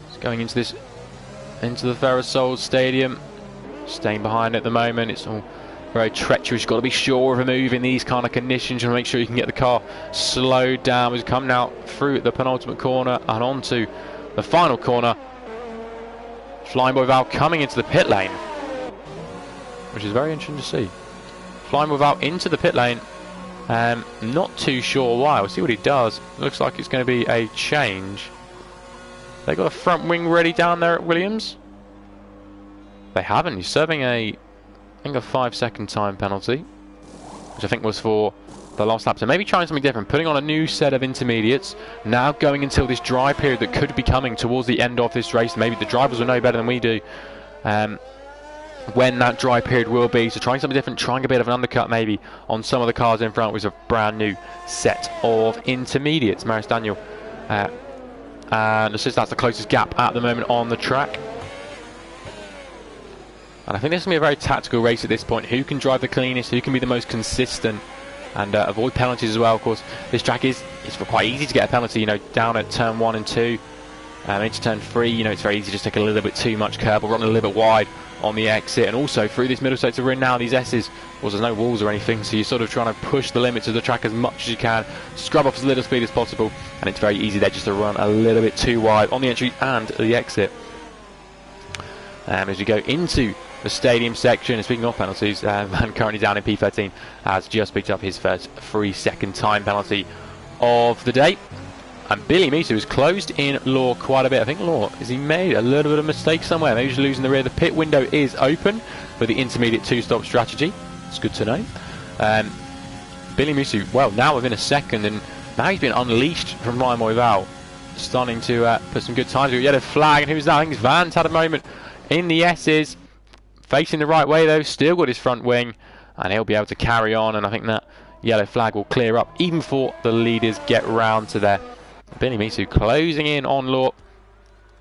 He's going into the Ferrosol Stadium, staying behind at the moment. It's all very treacherous. You've got to be sure of a move in these kind of conditions. You want to make sure you can get the car slowed down. We've come now through the penultimate corner and onto the final corner. Flying Boy Val coming into the pit lane, which is very interesting to see. Flying Boy Val into the pit lane. Not too sure why. We'll see what he does. Looks like it's going to be a change. They got a front wing ready down there at Williams. They haven't. He's serving I think a 5-second time penalty, which I think was for the last lap. So maybe trying something different, putting on a new set of intermediates. Now going until this dry period that could be coming towards the end of this race. Maybe the drivers will know better than we do when that dry period will be. So trying something different, trying a bit of an undercut maybe on some of the cars in front with a brand new set of intermediates. Maris Daniel and assist, that's the closest gap at the moment on the track. And I think this is going to be a very tactical race at this point. Who can drive the cleanest, who can be the most consistent and avoid penalties as well. Of course, this track it's quite easy to get a penalty, you know, down at turn 1 and 2. Into turn 3, you know, it's very easy to just take a little bit too much curb or run a little bit wide on the exit. And also through this middle sector we're in now, these S's, well, there's no walls or anything, so you're sort of trying to push the limits of the track as much as you can, scrub off as little speed as possible, and it's very easy there just to run a little bit too wide on the entry and the exit. As we go into the stadium section, and speaking of penalties, Van currently down in P13 has just picked up his first 3-second time penalty of the day. And Billy Misu has closed in Law quite a bit. I think Law, has he made a little bit of a mistake somewhere? Maybe he's losing the rear. The pit window is open for the intermediate 2-stop strategy. It's good to know. Billy Misu, well, now within a second, and now he's been unleashed from Ryan Moival, starting to put some good times. Yellow flag, and who's that? I think it's Van's had a moment in the S's. Facing the right way though, still got his front wing, and he'll be able to carry on, and I think that yellow flag will clear up even before the leaders get round to there. Billy Misu closing in on Law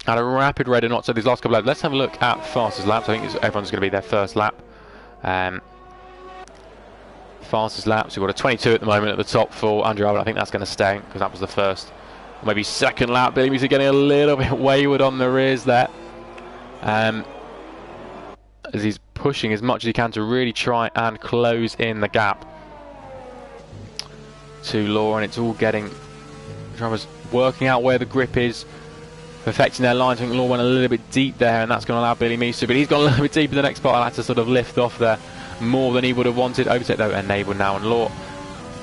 at a rapid rate of knots. So these last couple of laps, let's have a look at fastest laps. I think everyone's going to be their first lap. Fastest laps, we've got a 22 at the moment at the top for Andrew Albert. I think that's going to stay because that was the first. Maybe second lap. Billy Misu getting a little bit wayward on the rears there. As he's pushing as much as he can to really try and close in the gap to Law, and it's all getting drivers working out where the grip is, perfecting their lines. I think Law went a little bit deep there, and that's going to allow Billy Misu, but he's gone a little bit deep in the next part and had to sort of lift off there more than he would have wanted. Overtake though enabled now on Law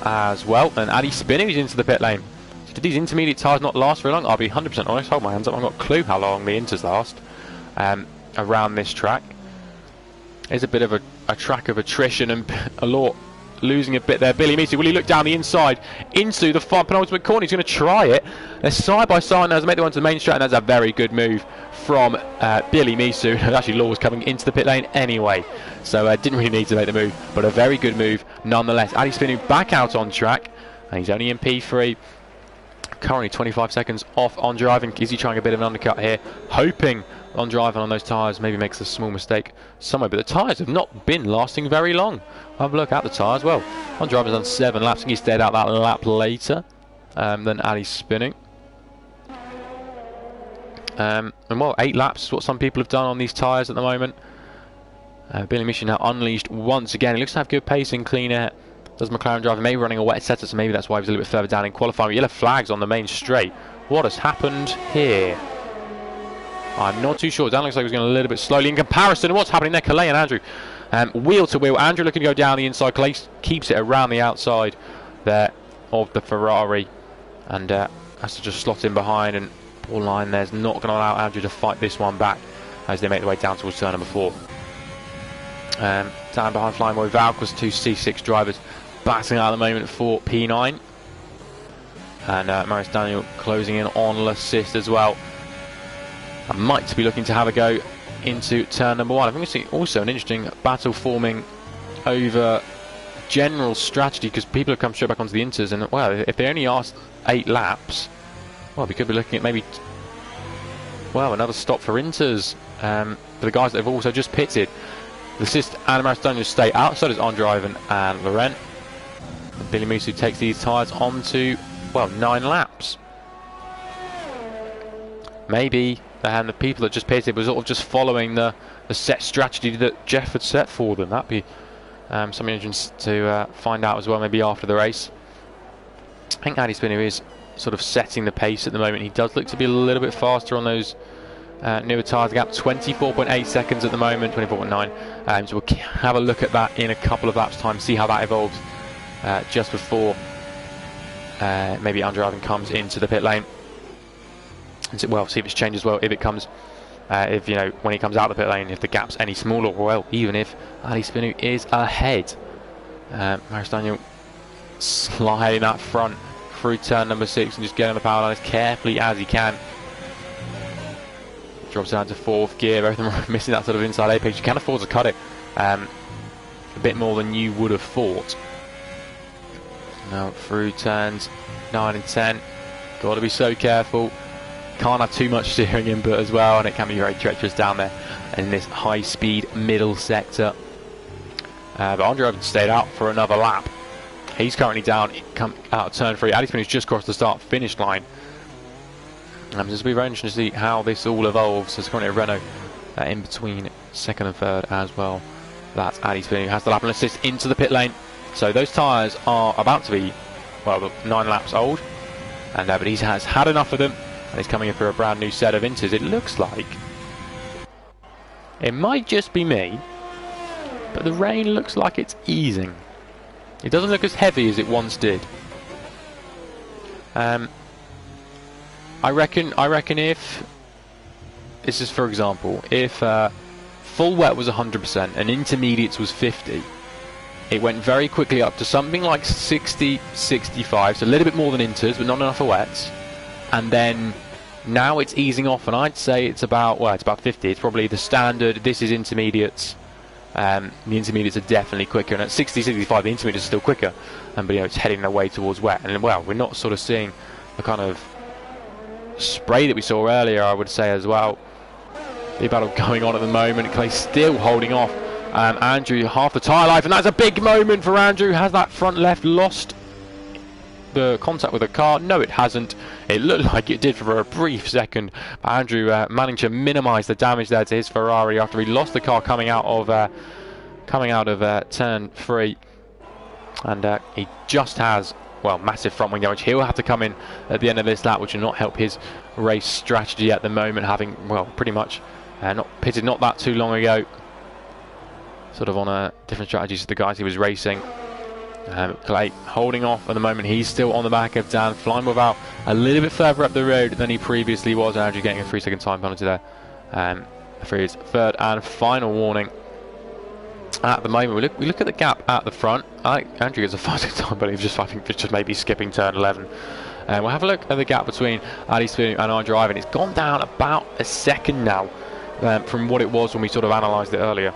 as well, and Adi Spinu into the pit lane. So did these intermediate tyres not last very long? I'll be 100% honest, hold my hands up, I've got a clue how long the inters last around this track. There's a bit of a track of attrition, and a Law losing a bit there. Billy Misu, will he look down the inside into the penultimate corner? He's going to try it. They're side by side now as they make the one to the main straight, and that's a very good move from Billy Misu. Actually, Law was coming into the pit lane anyway, so didn't really need to make the move, but a very good move nonetheless. Adi Spinu back out on track, and he's only in P3. Currently 25 seconds off on driving. Is he trying a bit of an undercut here, hoping on driving on those tyres maybe makes a small mistake somewhere, but the tyres have not been lasting very long. Have a look at the tyres. Well, on driver's done 7 laps, and he stayed out that lap later than Adi Spinu. And well, 8 laps is what some people have done on these tyres at the moment. Billy Misu now unleashed once again. He looks to have good pace and clean air Does McLaren driver maybe running a wet setter, so maybe that's why he was a little bit further down in qualifying. Yellow flags on the main straight. What has happened here? I'm not too sure. Dan looks like he was going a little bit slowly in comparison to what's happening there. Calais and Andrew, wheel to wheel. Andrew looking to go down the inside. Calais keeps it around the outside there of the Ferrari, and has to just slot in behind. And poor line there's not going to allow Andrew to fight this one back as they make their way down towards turn number 4. Down behind flying with Valkos, 2 C6 drivers battling out at the moment for P9, and Maurice Daniel closing in on L'Assist as well. I might be looking to have a go into turn number 1. I think we see also an interesting battle forming over general strategy, because people have come straight back onto the Inters, and well, if they only asked 8 laps, well, we could be looking at maybe, well, another stop for Inters, for the guys that have also just pitted. L'Assist and Maurice Daniel stay out, so does Andriven and Laurent. And Billy Musu takes these tyres on to, well, 9 laps. Maybe the people that just pitted were sort of just following the set strategy that Jeff had set for them. That'd be something interesting to find out as well, maybe after the race. I think Adi Spinner is sort of setting the pace at the moment. He does look to be a little bit faster on those newer tyres. Gap 24.8 seconds at the moment, 24.9. So we'll have a look at that in a couple of laps' time, see how that evolves just before maybe Andriven comes into the pit lane. Well, see if it's changed as well, if it comes, if, you know, when he comes out of the pit lane, if the gap's any smaller, or well, even if Ali Spinu is ahead. Maurice Daniel sliding that front through turn number 6 and just getting the power line as carefully as he can. Drops down to 4th gear, both of them missing that sort of inside apex. You can afford to cut it a bit more than you would have thought. Now through turns 9 and 10, got to be so careful. Can't have too much steering input as well, and it can be very treacherous down there in this high-speed middle sector. But Andrew stayed out for another lap. He's currently down, come out of turn 3. Adi Spinner's just crossed the start-finish line. So it'll be very interesting to see how this all evolves. There's currently a Renault in between 2nd and 3rd as well. That's Adi Spinner who has the lap and assist into the pit lane. So those tyres are about to be, well, 9 laps old, and but he has had enough of them. And he's coming in for a brand new set of Inters. It looks like, it might just be me, but the rain looks like it's easing. It doesn't look as heavy as it once did. I reckon if, this is for example, if full wet was 100% and intermediates was 50, it went very quickly up to something like 60, 65, so a little bit more than Inters, but not enough for wets. And then now it's easing off, and I'd say it's about, well, it's about 50. It's probably the standard. This is intermediates. The intermediates are definitely quicker, and at 60, 65, the intermediates are still quicker. But you know, it's heading their way towards wet. And well, we're not sort of seeing the kind of spray that we saw earlier, I would say as well. Big battle going on at the moment. Clay still holding off. Andrew half the tyre life, and that's a big moment for Andrew. Has that front left lost the contact with the car? No, it hasn't. It looked like it did for a brief second, but Andrew managed to minimise the damage there to his Ferrari after he lost the car coming out of turn 3, and he just has, well, massive front wing damage. He'll have to come in at the end of this lap, which will not help his race strategy at the moment, having, well, pretty much not pitted not that too long ago, sort of on a different strategies to the guys he was racing. Clay holding off at the moment. He's still on the back of Dan, flying without a little bit further up the road than he previously was. Andrew getting a 3-second time penalty there for his 3rd and final warning. At the moment, we look at the gap at the front. I think Andrew gets a 5-second time penalty, I think just maybe skipping turn 11. We'll have a look at the gap between Adi Spinu and Andrew Ivan. It's gone down about a second now from what it was when we sort of analysed it earlier.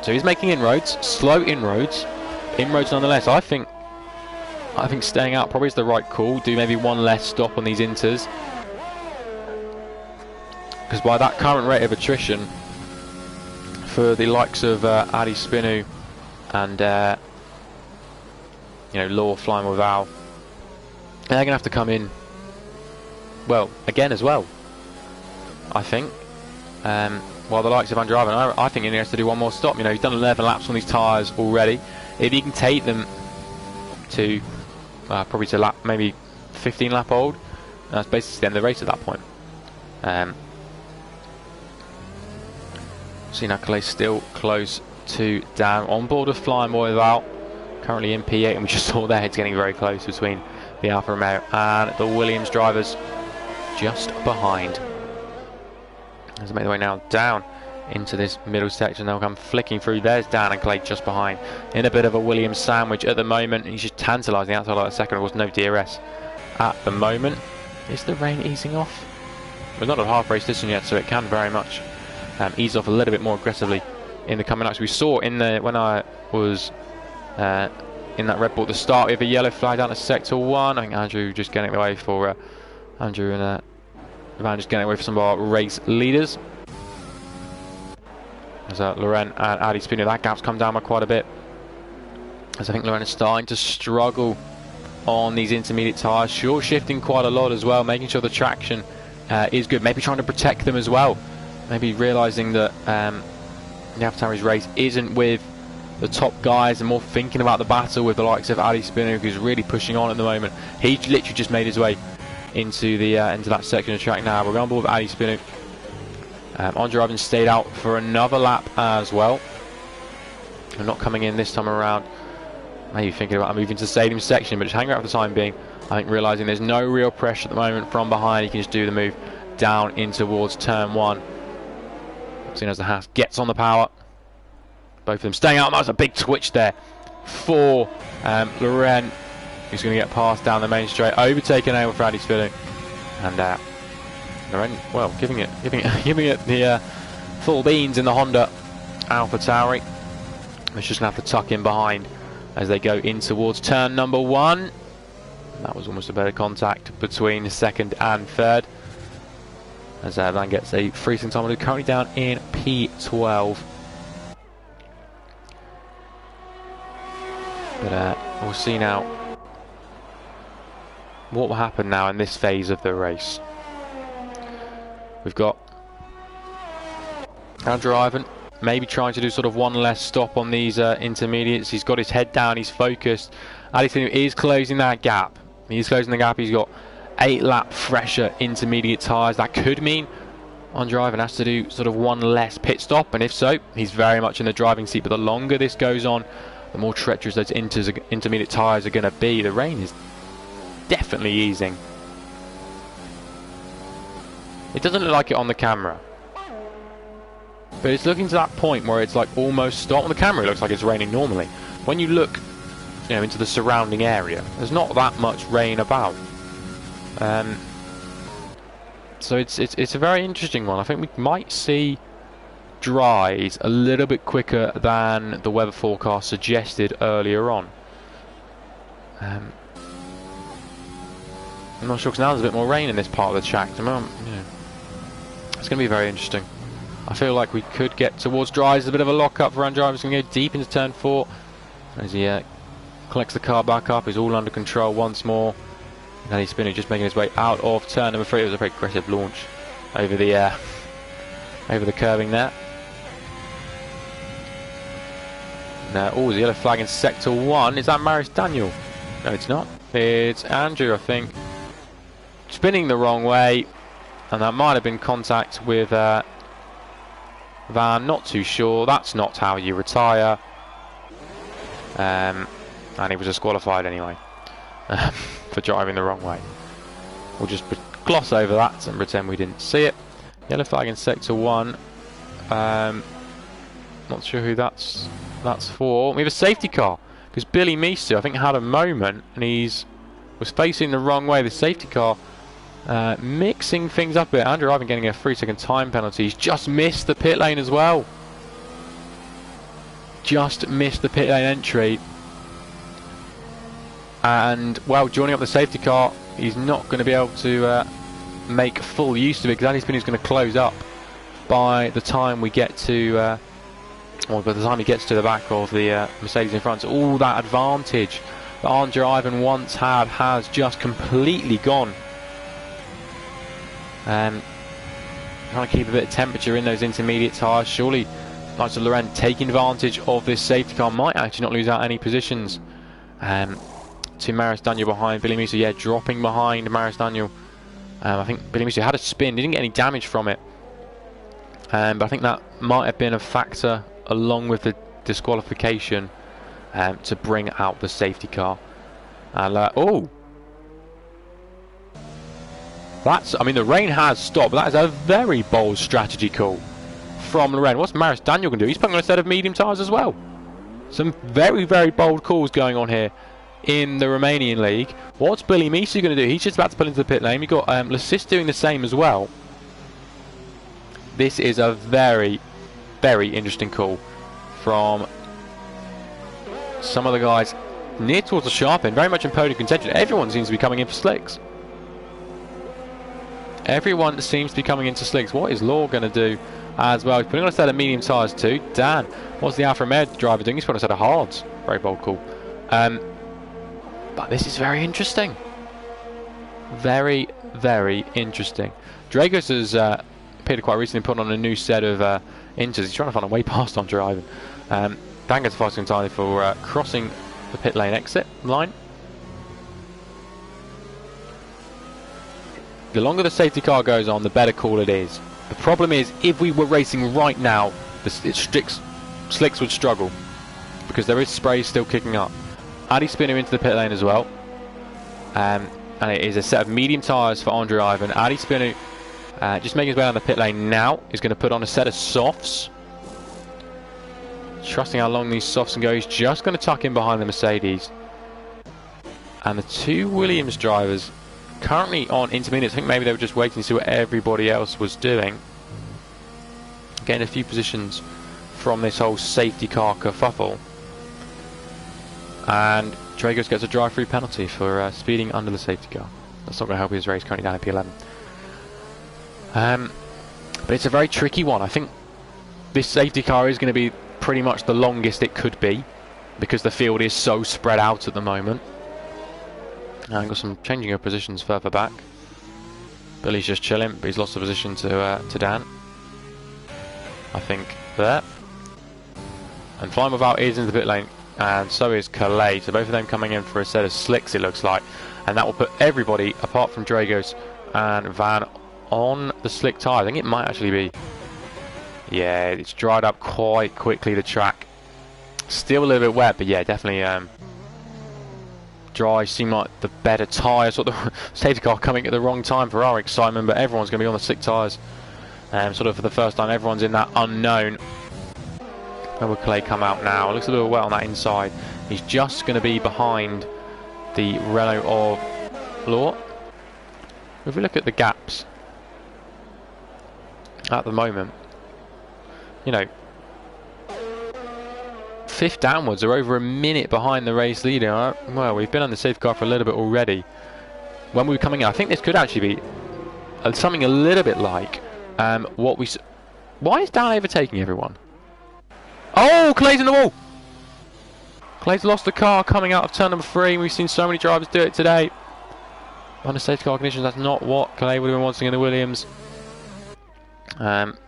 So he's making inroads, slow inroads nonetheless. I think staying out probably is the right call. Do maybe one less stop on these Inters, because by that current rate of attrition for the likes of Adi Spinu and you know, Law flying with Val, they're going to have to come in, well, again as well, I think. While the likes of Andrew Ivan, I think he has to do one more stop. You know, he's done 11 laps on these tyres already. If he can take them to probably to lap maybe 15 lap old, that's basically the end of the race at that point. See now Calais still close to Dan. On board with Flying Boy without, currently in P8, and we just saw their heads getting very close between the Alfa Romeo and the Williams drivers just behind. As they make their way now down into this middle section, they'll come flicking through. There's Dan and Clay just behind in a bit of a Williams sandwich at the moment. He's just tantalising outside like a second. There was no DRS at the moment. Is the rain easing off? We're not at half race distance yet, so it can very much ease off a little bit more aggressively in the coming laps. We saw in the when I was in that Red Bull at the start, we have a yellow flag down to sector 1. I think Andrew just getting away for Andrew and Van just getting away for some of our race leaders. As Loren and Adi Spino, that gap's come down by quite a bit. As I think Loren is starting to struggle on these intermediate tyres, short shifting quite a lot as well, making sure the traction is good, maybe trying to protect them as well, maybe realising that the AlphaTauri's race isn't with the top guys and more thinking about the battle with the likes of Adi Spino, who's really pushing on at the moment. He literally just made his way into the into that section of track now. We're going board with Adi Spino. Andrew Ivan stayed out for another lap as well. I'm not coming in this time around. Maybe thinking about moving to the stadium section, but just hanging out for the time being. I think realising there's no real pressure at the moment from behind. He can just do the move down in towards turn 1. Seeing as the Haas gets on the power. Both of them staying out. That was a big twitch there for Loren, who's going to get past down the main straight, overtaken over for Adi Spino, and Loren, well, giving it the full beans in the Honda AlphaTauri. It's just going to have to tuck in behind as they go in towards turn number 1. That was almost a better contact between second and third. As Van gets a freezing time, currently down in P12. But we'll see now what will happen now in this phase of the race. We've got Andrew Ivan maybe trying to do sort of one less stop on these intermediates. He's got his head down, he's focused. Adi Spino is closing that gap. He's closing the gap. He's got 8 lap fresher intermediate tyres. That could mean Andrew Ivan has to do sort of one less pit stop, and if so, he's very much in the driving seat. But the longer this goes on, the more treacherous those intermediate tyres are going to be. The rain is definitely easing. It doesn't look like it on the camera, but it's looking to that point where it's like almost stopped. On the camera it looks like it's raining normally. When you look, you know, into the surrounding area, there's not that much rain about. So it's a very interesting one. I think we might see dries a little bit quicker than the weather forecast suggested earlier on. I'm not sure, because now there's a bit more rain in this part of the track. You know, it's going to be very interesting. I feel like we could get towards dries. A bit of a lock-up for Andrew. He's going to go deep into turn 4 as he collects the car back up. He's all under control once more. And he's spinning, just making his way out of turn number 3. It was a very aggressive launch over the curving there. Now, oh, the yellow flag in sector 1. Is that Maris Daniel? No, it's not. It's Andrew, I think, spinning the wrong way, and that might have been contact with Van. Not too sure. That's not how you retire. And he was disqualified anyway for driving the wrong way. We'll just gloss over that and pretend we didn't see it. Yellow flag in sector 1. Not sure who that's for. We have a safety car because Billy Meester, I think, had a moment and was facing the wrong way. The safety car mixing things up a bit. Andrew Ivan getting a 3-second time penalty. He's just missed the pit lane as well. Just missed the pit lane entry. And, well, joining up the safety car, he's not going to be able to make full use of it, because Adi Spino is going to close up by the time we get to, by the time he gets to the back of the Mercedes in front. So all that advantage that Andrew Ivan once had has just completely gone. trying to keep a bit of temperature in those intermediate tyres. Surely Nigel Loren taking advantage of this safety car might actually not lose out any positions. To Maris Daniel behind Billy Musso, yeah, dropping behind Maris Daniel. I think Billy Musso had a spin, didn't get any damage from it. But I think that might have been a factor along with the disqualification to bring out the safety car. Oh! I mean, the rain has stopped, but that is a very bold strategy call from Loren. What's Maris Daniel going to do? He's putting on a set of medium tyres as well. Some very, very bold calls going on here in the Romanian league. What's Billy Musso going to do? He's just about to pull into the pit lane. We've got Lassis doing the same as well. This is a very, very interesting call from some of the guys near towards the sharp end, very much in podium contention. Everyone seems to be coming in for slicks. Everyone seems to be coming into slicks. What is Law going to do as well? He's putting on a set of medium tyres too. Dan, what's the Alfa Romeo driver doing? He's putting on a set of hards. Very bold call. But this is very interesting. Very, very interesting. Dragos has appeared quite recently, put on a new set of inters. He's trying to find a way past on driving. Dan gets a fast entirely for crossing the pit lane exit line. The longer the safety car goes on, the better call it is. The problem is, if we were racing right now, slicks would struggle because there is spray still kicking up. Adi Spinner into the pit lane as well, and it is a set of medium tyres for Andre Ivan. Adi Spinner just making his way down the pit lane now. He's going to put on a set of softs. Trusting how long these softs can go. He's just going to tuck in behind the Mercedes. And the two Williams drivers currently on intermediates. I think maybe they were just waiting to see what everybody else was doing. Getting a few positions from this whole safety car kerfuffle. And Dragos gets a drive-through penalty for speeding under the safety car. That's not going to help his race, currently down in P11. But it's a very tricky one. I think this safety car is going to be pretty much the longest it could be because the field is so spread out at the moment. I've got some changing of positions further back. Billy's just chilling, but he's lost the position to Dan. I think there. And flying without is into the pit lane, and so is Calais. So both of them coming in for a set of slicks, it looks like. And that will put everybody, apart from Dragos and Van, on the slick tyre. I think it might actually be... Yeah, it's dried up quite quickly, the track. Still a little bit wet, but yeah, definitely... dry seem like the better tyres. Sort of the safety car coming at the wrong time for our excitement, but everyone's going to be on the slick tyres. Sort of for the first time, everyone's in that unknown. Where will Clay come out now? It looks a little wet on that inside. He's just going to be behind the Renault of Law. If we look at the gaps at the moment, you know, fifth downwards are over a minute behind the race leader. Well, we've been on the safety car for a little bit already. When we were coming in, I think this could actually be something a little bit like what we... Why is Dan overtaking everyone? Oh, Clay's in the wall! Clay's lost the car coming out of turn number 3. We've seen so many drivers do it today. Under safety car conditions, that's not what Clay would have been wanting in the Williams.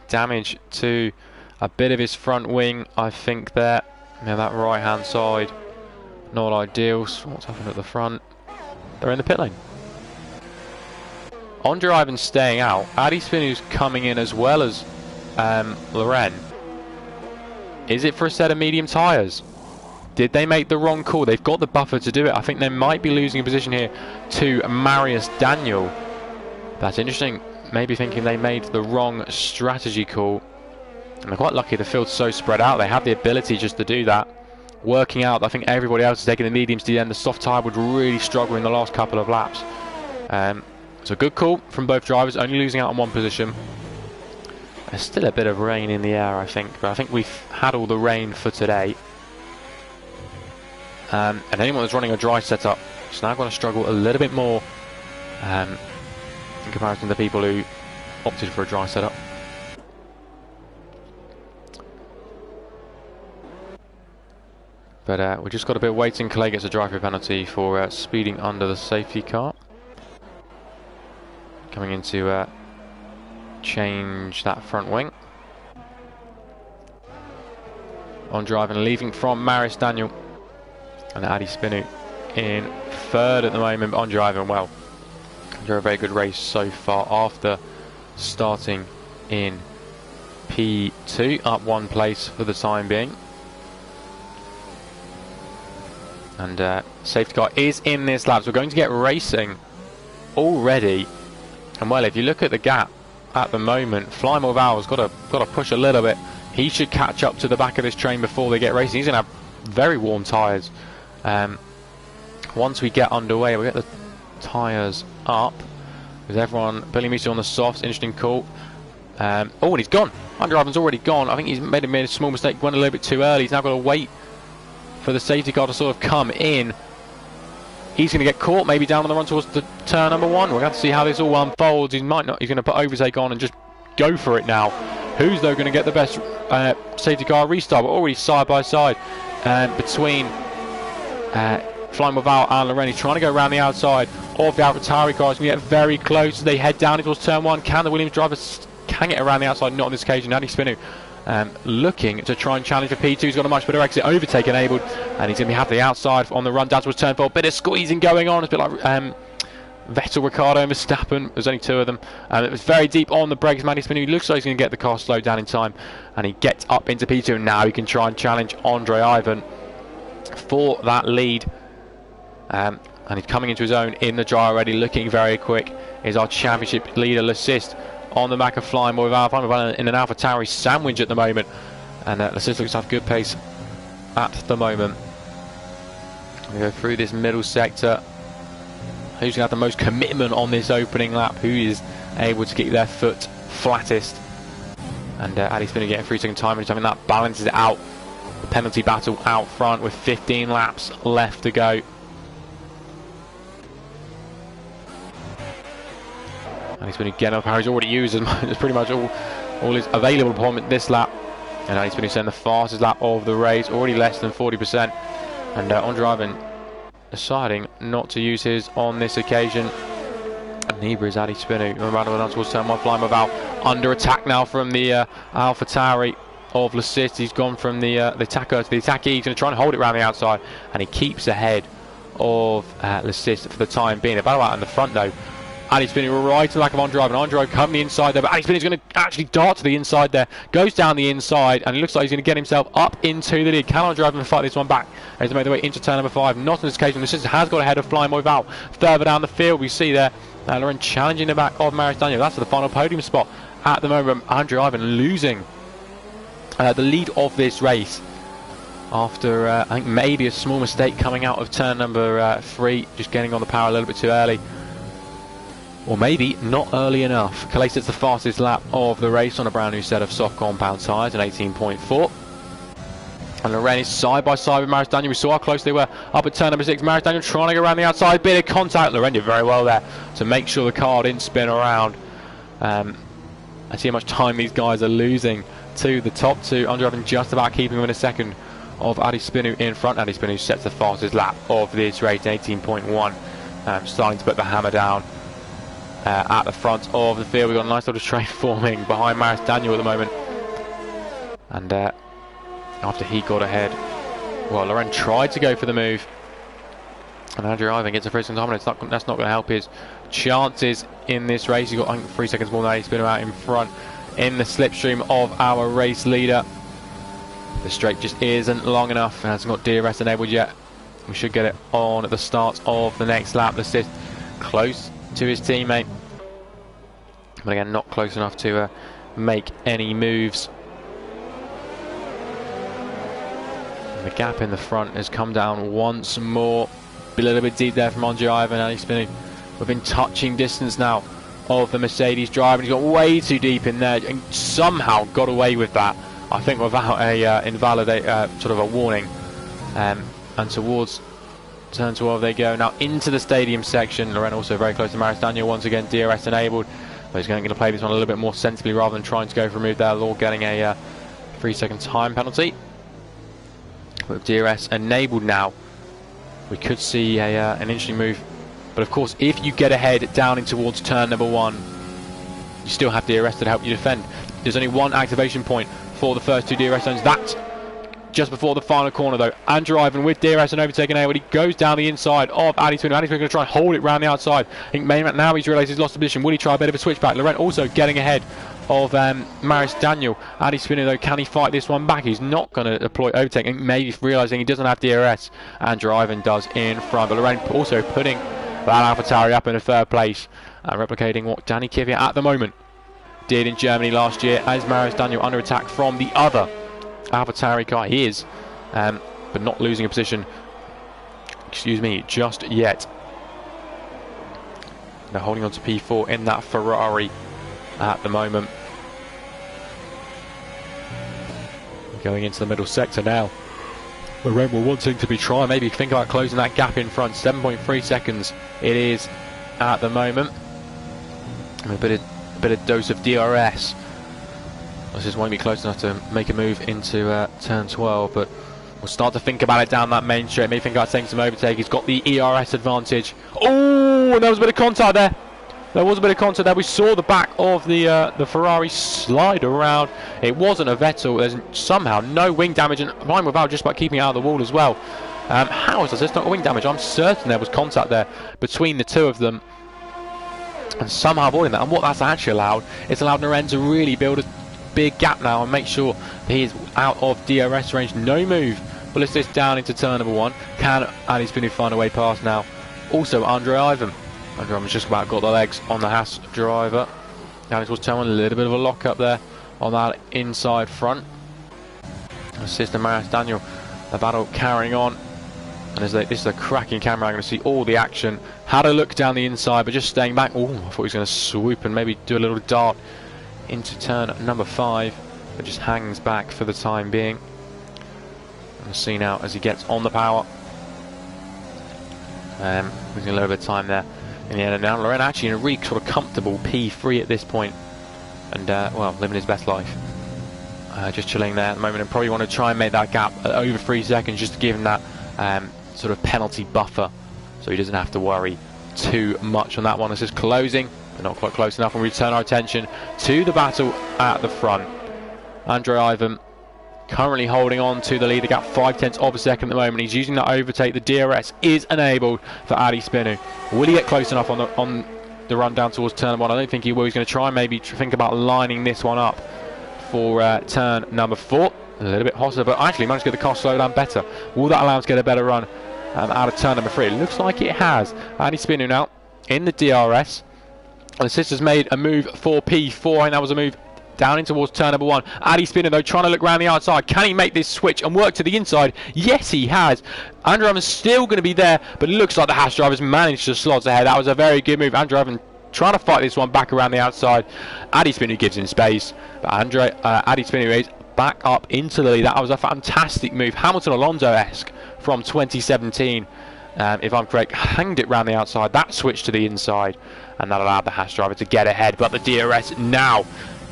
Damage to a bit of his front wing, I think there. Now that right hand side, not ideal. So what's happened at the front? They're in the pit lane. Andre Ivan's staying out. Adi Spinu's coming in as well as Loren. Is it for a set of medium tyres? Did they make the wrong call? They've got the buffer to do it. I think they might be losing a position here to Marius Daniel. That's interesting. Maybe thinking they made the wrong strategy call. And they're quite lucky the field's so spread out. They have the ability just to do that. Working out, I think everybody else is taking the mediums to the end. The soft tyre would really struggle in the last couple of laps. So good call from both drivers, only losing out on one position. There's still a bit of rain in the air, I think. But I think we've had all the rain for today. And anyone that's running a dry setup is now going to struggle a little bit more in comparison to the people who opted for a dry setup. But we've just got a bit of waiting. Clay gets a drive-through penalty for speeding under the safety car. Coming into change that front wing. On driving, leaving from Maris Daniel, and Adi Spinu in third at the moment. On driving well. They're a very good race so far after starting in P2, up 1 place for the time being. And safety car is in this lap, so we're going to get racing already. And well, if you look at the gap at the moment, Flying Val's got to push a little bit. He should catch up to the back of this train before they get racing. He's going to have very warm tyres. Once we get underway, we'll get the tyres up. With everyone, Billy Meester on the softs, interesting call. Oh, and he's gone. Underivan's already gone. I think he's made a small mistake, went a little bit too early. He's now got to wait for the safety car to sort of come in. He's going to get caught maybe down on the run towards the turn number 1. We're going to have to see how this all unfolds. He might not. He's going to put overtake on and just go for it now. Who's though going to get the best safety car restart? We're already side by side between Flying Val and Loren. He's trying to go around the outside of the AlphaTauri car. It's going to get very close as they head down towards turn 1. Can the Williams driver can get around the outside? Not on this occasion. Adi Spinu looking to try and challenge for P2. He's got a much better exit, overtake enabled, and he's going to have the outside on the run down towards turn 4. Bit of squeezing going on. It's a bit like Vettel, Ricciardo, and Verstappen. There's only 2 of them. It was very deep on the brakes. Adi Spinu looks like he's going to get the car slowed down in time, and he gets up into P2. And now he can try and challenge Andre Ivan for that lead. And he's coming into his own in the dry already, looking very quick. Is our championship leader, Lassist, on the back of Flying Val in an AlphaTauri sandwich at the moment. And Lassist looks to have good pace at the moment. We go through this middle sector. Who's going to have the most commitment on this opening lap? Who is able to keep their foot flattest? And Adi Spinu getting 3-second time, and something that balances it out. The penalty battle out front with 15 laps left to go. And he's been getting up power. He's already used as pretty much all his available upon this lap. And he's been saying the fastest lap of the race, already less than 40%. And Andre Ivan deciding not to use his on this occasion. And neither is Adi Spinu. Around towards turn 1, Flying Val under attack now from the AlphaTauri of Lassist. He's gone from the attacker to the attackee. He's going to try and hold it around the outside, and he keeps ahead of Lassist for the time being. A battle out in the front though. Adi Spinu right to the back of Andre Ivan. Andre Ivan coming the inside there, but Adi Spinu is going to actually dart to the inside there. Goes down the inside, and it looks like he's going to get himself up into the lead. Can Andre Ivan fight this one back? As they make their way into turn number 5. Not on this occasion. The system has got ahead of Flying Val. Further down the field, we see there Loren challenging the back of Maris Daniel. That's for the final podium spot at the moment. Andre Ivan losing the lead of this race after I think maybe a small mistake coming out of turn number 3, just getting on the power a little bit too early. Or maybe not early enough. Calais sets the fastest lap of the race on a brand new set of soft compound tyres, an 18.4. And Loren is side by side with Maris Daniel. We saw how close they were up at turn number 6. Maris Daniel trying to go around the outside, bit of contact. Loren did very well there to make sure the car didn't spin around. I see how much time these guys are losing to the top 2. Andre Ivan just about keeping him in a second of Adi Spinu in front. Adi Spinu sets the fastest lap of this race, 18.1. Starting to put the hammer down at the front of the field. We've got a nice little train forming behind Maris Daniel at the moment. And after he got ahead, well, Loren tried to go for the move, and Andre Ivan gets a first time, and that's not going to help his chances in this race. He's got, I think, 3 seconds more than Adi Spinu out in front in the slipstream of our race leader. The straight just isn't long enough, and hasn't got DRS enabled yet. We should get it on at the start of the next lap. The Sith close to his teammate, but again not close enough to make any moves. And the gap in the front has come down once more. A little bit deep there from Andre Ivan. Adi Spinu within touching distance now of the Mercedes driver. He's got way too deep in there and somehow got away with that, I think, without a invalidate sort of a warning. And towards turn 12 they go now into the stadium section. Loren also very close to Maris Daniel, once again DRS enabled, but he's going to play this one a little bit more sensibly rather than trying to go for a move there. Law getting a 3-second time penalty. With DRS enabled now, we could see an interesting move. But of course, if you get ahead down in towards turn number 1, you still have DRS to help you defend. There's only one activation point for the first two DRS zones. That's just before the final corner though. Andrew Ivan with DRS and overtaking A when he goes down the inside of Adi Spinu. Adi Spinu going to try and hold it round the outside. I think now he's realised he's lost the position. Will he try a bit of a switchback? Laurent also getting ahead of Marius Daniel. Adi Spinu though, can he fight this one back? He's not going to deploy overtaking, maybe realising he doesn't have DRS. Andrew Ivan does in front, but Laurent also putting that AlphaTauri up in a third place and replicating what Danny Kvyat at the moment did in Germany last year, as Marius Daniel under attack from the other AlphaTauri car. He is, but not losing a position, excuse me, just yet. They're holding on to P4 in that Ferrari at the moment. Going into the middle sector now. Laurent will wanting to be trying, maybe think about closing that gap in front. 7.3 seconds it is at the moment. And a bit of dose of DRS. This just won't be close enough to make a move into turn 12, but we'll start to think about it down that main straight. Maybe think about taking some overtake. He's got the ERS advantage. Oh, and there was a bit of contact there. There was a bit of contact there. We saw the back of the Ferrari slide around. It wasn't a Vettel. There's somehow no wing damage, and Ryan without just about keeping it out of the wall as well. How is this not wing damage? I'm certain there was contact there between the two of them, and somehow avoiding that. And what that's actually allowed, it's allowed Naren to really build a big gap now and make sure that he is out of DRS range. No move. Ballistic down into turn number 1. Can Adi Spinu find a way past now? Also, Andre Ivan. Andre Ivan's just about got the legs on the Haas driver. Down towards turn 1, a little bit of a lock up there on that inside front. Assist to Marius Daniel. The battle carrying on. And this is a cracking camera. I'm going to see all the action. Had a look down the inside, but just staying back. Oh, I thought he was going to swoop and maybe do a little dart into turn number 5, but just hangs back for the time being. We'll see now as he gets on the power. Losing a little bit of time there in the end. And now Laurent actually in a really sort of comfortable P3 at this point, and well, living his best life. Just chilling there at the moment, and probably want to try and make that gap at over 3 seconds, just to give him that sort of penalty buffer, so he doesn't have to worry too much on that one. This is closing, but not quite close enough, and we turn our attention to the battle at the front. Andre Ivan currently holding on to the lead. The gap 0.5 of a second at the moment. He's using that overtake. The DRS is enabled for Adi Spinu. Will he get close enough on the run down towards turn 1? I don't think he will. He's going to try and maybe think about lining this one up for turn number 4. A little bit hotter, but actually managed to get the car slow down better. Will that allow him to get a better run out of turn number 3? It looks like it has. Adi Spinu now in the DRS. The sisters made a move for P4, and that was a move down in towards turn number 1. Adi Spinu though trying to look around the outside. Can he make this switch and work to the inside? Yes, he has. Andrew Ivan's still going to be there, but it looks like the Haas drivers managed to slot ahead. That was a very good move. Andrew Ivan trying to fight this one back around the outside. Adi Spinu gives him space, but Adi Spinu is back up into the lead. That was a fantastic move, Hamilton Alonso-esque from 2017. If I'm correct, hanged it round the outside. That switched to the inside, and that allowed the Haas driver to get ahead. But the DRS now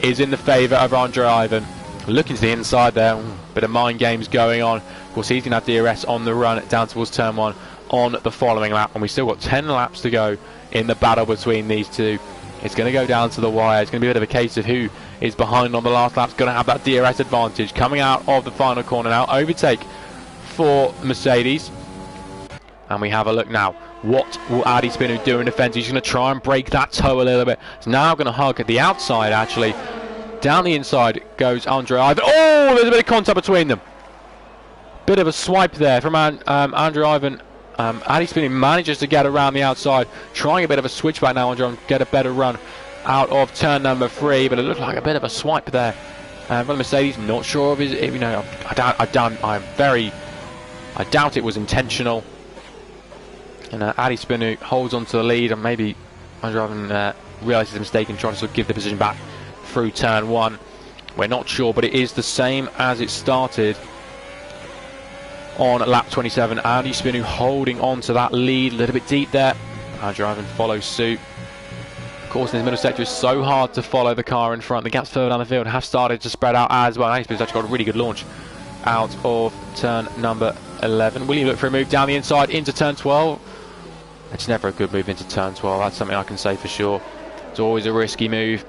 is in the favour of Andre Ivan. Looking to the inside there, bit of mind games going on. Of course, he's going to have DRS on the run down towards turn 1 on the following lap, and we've still got 10 laps to go in the battle between these two. It's going to go down to the wire. It's going to be a bit of a case of who is behind on the last lap. It's going to have that DRS advantage coming out of the final corner now. Overtake for Mercedes. And we have a look now. What will Adi Spinu do in defence? He's going to try and break that toe a little bit. He's now going to hug at the outside, actually. Down the inside goes Andre Ivan. Oh, there's a bit of contact between them. Bit of a swipe there from Andre Ivan. Adi Spinu manages to get around the outside. Trying a bit of a switchback now, Andre, and get a better run out of turn number 3. But it looked like a bit of a swipe there from the Mercedes. Not sure of his, you know, I doubt it was intentional. And Adi Spinu holds on to the lead, and maybe Andre Ivan realises his mistake and tries to sort of give the position back through turn 1. We're not sure, but it is the same as it started on lap 27. Adi Spinu holding on to that lead, a little bit deep there. Andre Ivan follows suit. Of course, in this middle sector, it's so hard to follow the car in front. The gaps further down the field have started to spread out as well. Adi Spinu's actually got a really good launch out of turn number 11. Will he look for a move down the inside into turn 12? It's never a good move into turn 12. That's something I can say for sure. It's always a risky move.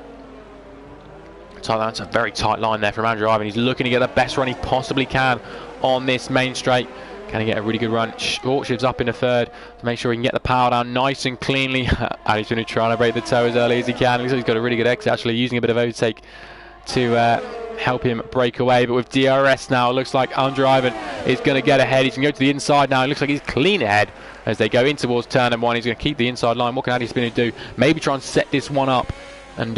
So that's a very tight line there from Andrew Ivan. He's looking to get the best run he possibly can on this main straight. Can he get a really good run? Short shifts up in the third to make sure he can get the power down nice and cleanly. And he's going to try to break the toe as early as he can. Looks like he's got a really good exit, actually, using a bit of overtake to help him break away. But with DRS now, it looks like Andrew Ivan is going to get ahead. He's going to go to the inside now. It looks like he's clean ahead as they go in towards turn number 1. He's going to keep the inside line. What can Addy Spinner do? Maybe try and set this one up and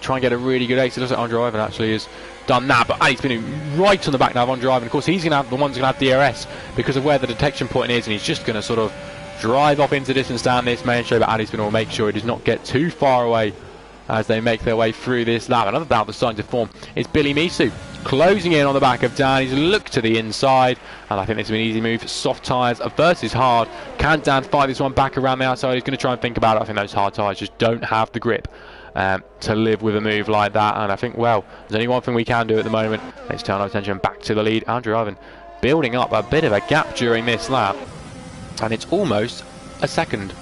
try and get a really good exit. It looks like Andrew Ivan actually has done that, but Addy Spinner right on the back now of Andrew Ivan. Of course, he's going to have the one's going to have DRS because of where the detection point is, and he's just going to sort of drive off into distance down this main straight. But Addy Spinner will make sure he does not get too far away as they make their way through this lap. Another battle that's starting to form is Billy Misu closing in on the back of Dan. He's looked to the inside, and I think this is an easy move. Soft tyres versus hard. Can Dan fight this one back around the outside? He's going to try and think about it. I think those hard tyres just don't have the grip to live with a move like that, and I think, well, there's only one thing we can do at the moment. Let's turn our attention back to the lead. Andrew Ivan building up a bit of a gap during this lap, and it's almost a second,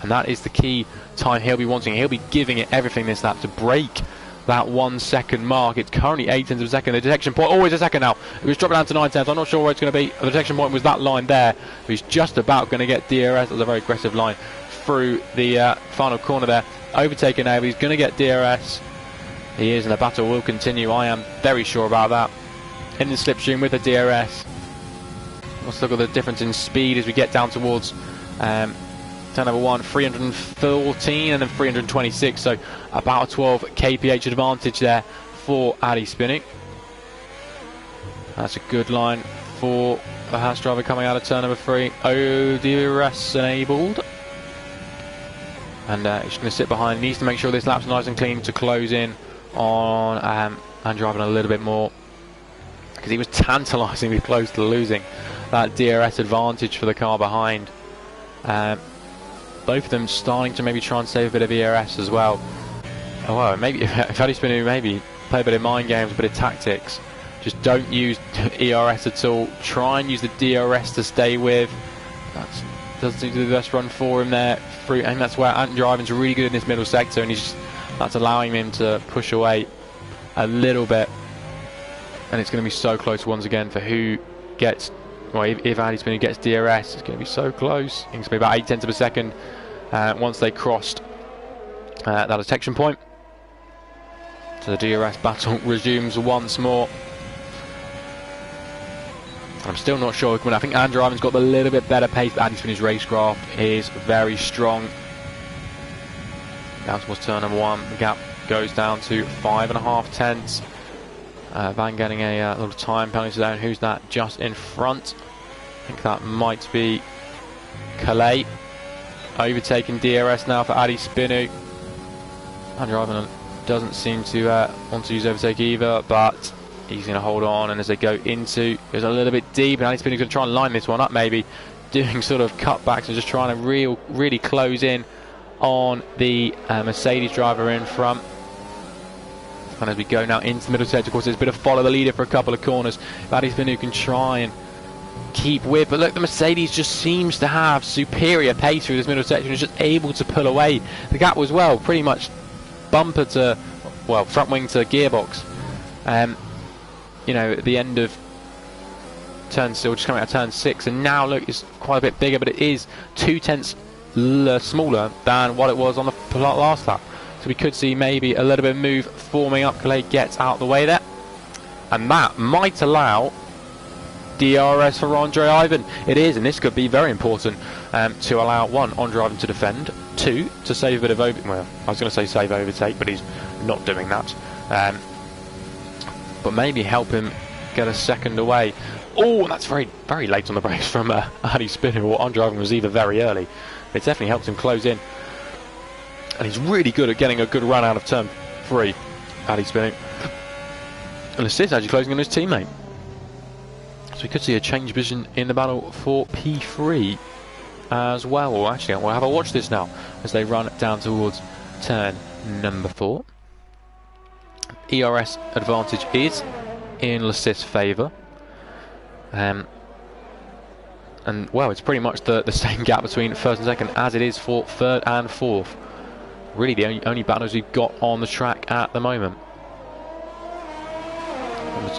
and that is the key time he'll be wanting. He'll be giving it everything this lap to break that 1 second mark. It's currently 8 tenths of a second. The detection point, always a second now. It was dropped down to 9 tenths. I'm not sure where it's going to be. The detection point was that line there. He's just about going to get DRS. That was a very aggressive line through the final corner there. Overtaken now, but he's going to get DRS. He is, and the battle will continue. I am very sure about that. In the slipstream with the DRS. Let's look at the difference in speed as we get down towards turn number 1, 314 and then 326, so about a 12 kph advantage there for Addy Spinner. That's a good line for the Haas driver coming out of turn number 3. DRS enabled, and he's going to sit behind. Needs to make sure this lap's nice and clean to close in on Andrew Ivan a little bit more, because he was tantalisingly close to losing that DRS advantage for the car behind. Both of them starting to maybe try and save a bit of ERS as well. Oh, well, maybe if Addy Spinner maybe play a bit of mind games, a bit of tactics, just don't use ERS at all. Try and use the DRS to stay with. That doesn't seem to be the best run for him there. And that's where Andrew Ivan's really good in this middle sector, and that's allowing him to push away a little bit. And it's going to be so close once again for who gets. Well, if Addy Spinner gets DRS, it's going to be so close. It's going to be about 8 tenths of a second once they crossed that detection point. So the DRS battle resumes once more. I'm still not sure. I think Andrew Ivan's got a little bit better pace, but Addy Spinner's racecraft is very strong. Down towards turn number 1, the gap goes down to 5.5 tenths. Van getting a little time penalty down. Who's that just in front? I think that might be Calais. Overtaking DRS now for Addy Spinner. Andrew Ivan doesn't seem to want to use overtake either, but he's going to hold on, and as they go into, goes a little bit deep, and Addy Spinner's going to try and line this one up, maybe doing sort of cutbacks and just trying to really close in on the Mercedes driver in front. And as we go now into the middle sector, of course, there's a bit of follow the leader for a couple of corners. Addy Spinner can try and keep with, but look, the Mercedes just seems to have superior pace through this middle section. It's just able to pull away. The gap was, well, pretty much bumper to, well, front wing to gearbox. You know, at the end of turn, still just coming out of turn 6, and now look, it's quite a bit bigger, but it is 2 tenths smaller than what it was on the last lap. So we could see maybe a little bit of move forming up. Calais gets out of the way there, and that might allow DRS for Andrew Ivan. It is, and this could be very important to allow, 1, Andrew Ivan to defend, 2, to save a bit of well, I was going to say save overtake, but he's not doing that. But maybe help him get a second away. Oh, that's very, very late on the brakes from Addy Spinner, or Andrew Ivan was either very early. It definitely helps him close in. And he's really good at getting a good run out of turn 3, Addy Spinner. And assist actually closing on his teammate. So we could see a change position in the battle for P3 as well. Well, actually, we'll have a watch this now as they run down towards turn number 4. ERS advantage is in Lassith's favour. And, well, it's pretty much the same gap between first and second as it is for third and fourth. really the only battles we've got on the track at the moment.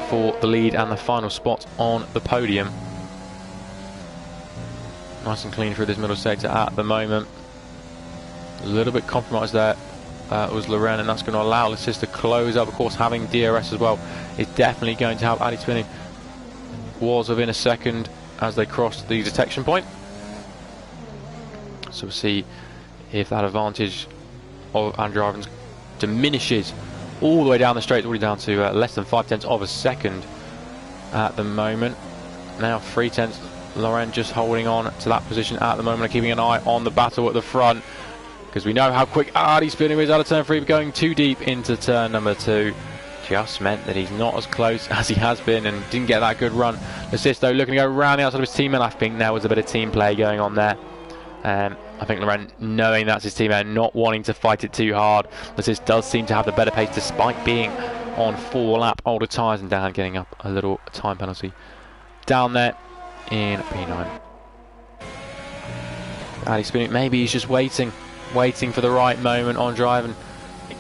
For the lead and the final spot on the podium. Nice and clean through this middle sector at the moment. A little bit compromised there was Loren, and that's going to allow Lassis to close up. Of course, having DRS as well is definitely going to help. Ali Spinu was within a second as they crossed the detection point. So we'll see if that advantage of Andrew Ivans diminishes all the way down the straight, already down to less than 0.5 of a second at the moment. Now 0.3. Loren just holding on to that position at the moment, keeping an eye on the battle at the front, because we know how quick Ali Spinu is out of turn 3, going too deep into turn number 2. Just meant that he's not as close as he has been and didn't get that good run. Assist though, looking to go around the outside of his teammate. I think there was a bit of team play going on there. I think Loren, knowing that's his teammate, not wanting to fight it too hard. Assist does seem to have the better pace despite being on 4-lap older tyres, and Dan getting up a little time penalty down there in P9. Ali Spinu, maybe he's just waiting for the right moment on drive and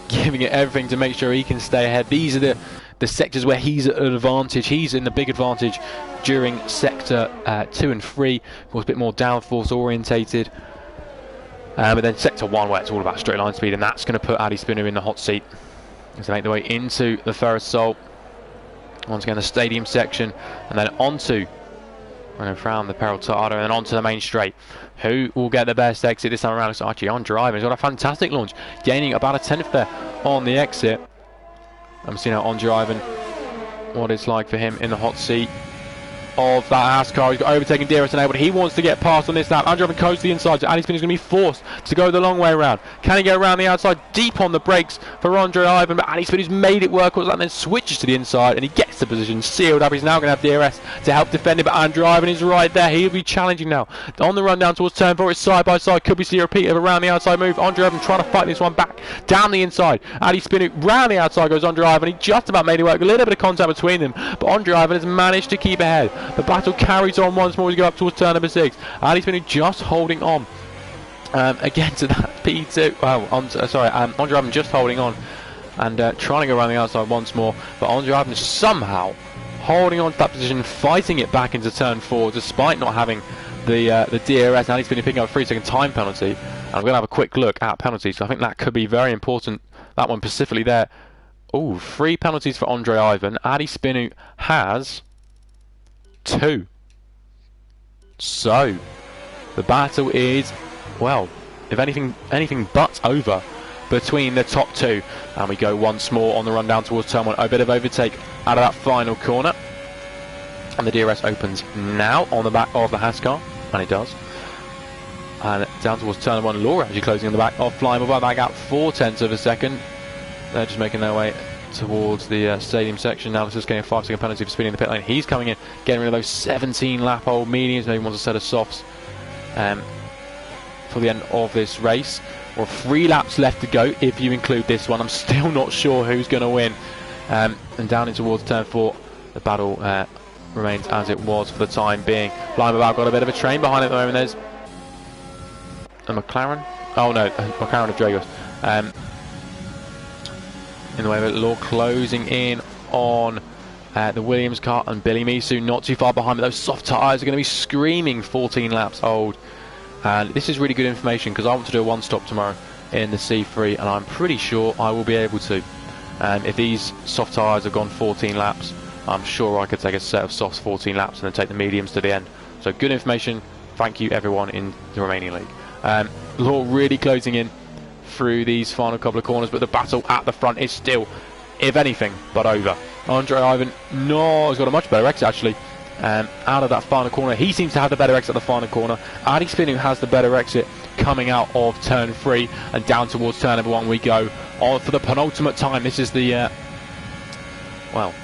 giving it everything to make sure he can stay ahead. These are the sectors where he's at an advantage. He's in the big advantage during sector 2 and 3. Of course, a bit more downforce orientated. But then sector 1, where it's all about straight line speed, and that's going to put Ali Spinu in the hot seat as they make their way into the Ferris Salt. Once again, the stadium section, and then onto around the Peraltada, and then onto the main straight. Who will get the best exit this time around? It's actually on driving. He's got a fantastic launch, gaining about a 10th there on the exit. I'm seeing out on driving what it's like for him in the hot seat of that Haas car. He's got overtaken DRS enabled. He wants to get past on this lap. Andrew coast to the inside, so Ali Spinu is going to be forced to go the long way around. Can he get around the outside? Deep on the brakes for Andre Ivan, but Ali Spinu's made it work, and then switches to the inside, and he gets the position sealed up. He's now going to have DRS to help defend it, but Andrew Ivan is right there. He'll be challenging now on the run down towards turn 4. It's side by side. Could we see a repeat of around the outside move? Andre Ivan trying to fight this one back down the inside. Ali Spinu round the outside goes Andre Ivan. He just about made it work. A little bit of contact between them, but Andre Ivan has managed to keep ahead. The battle carries on once more as we go up towards turn number 6. Ali Spinu just holding on again to that P2. Well, Andre Ivan just holding on and trying to go around the outside once more, but Andre Ivan somehow holding on to that position, fighting it back into turn 4 despite not having the DRS. Ali Spinu picking up a 3-second time penalty, and I'm going to have a quick look at penalties, so I think that could be very important, that one specifically there. Oh, 3 penalties for Andre Ivan. Ali Spinu has 2. So the battle is, well, if anything but over between the top 2, and we go once more on the run down towards turn 1. A bit of overtake out of that final corner, and the DRS opens now on the back of the Haas car, and it does. And down towards turn 1, Laura actually closing on the back of Flying by that gap, 0.4 of a second. They're just making their way towards the stadium section. Now this is getting a 5-second penalty for speeding the pit lane. He's coming in, getting rid of those 17-lap old mediums. Maybe wants a set of softs for the end of this race. Or 3 laps left to go if you include this one. I'm still not sure who's going to win. And down in towards turn 4, the battle remains as it was for the time being. Flying about got a bit of a train behind it at the moment. There's a McLaren. Oh no, McLaren of Dragos. In the way of it, Law closing in on the Williams car, and Billy Misu not too far behind, but those soft tyres are going to be screaming 14 laps old. And this is really good information, because I want to do a one-stop tomorrow in the C3, and I'm pretty sure I will be able to. If these soft tyres have gone 14 laps, I'm sure I could take a set of softs 14 laps and then take the mediums to the end. So good information. Thank you everyone in the Romanian League. Law really closing in through these final couple of corners, but the battle at the front is still, if anything, but over. Andre Ivan, no, has got a much better exit actually. Out of that final corner, he seems to have the better exit at the final corner. Ali Spinu has the better exit coming out of turn 3, and down towards turn number 1 we go on for the penultimate time. This is the well,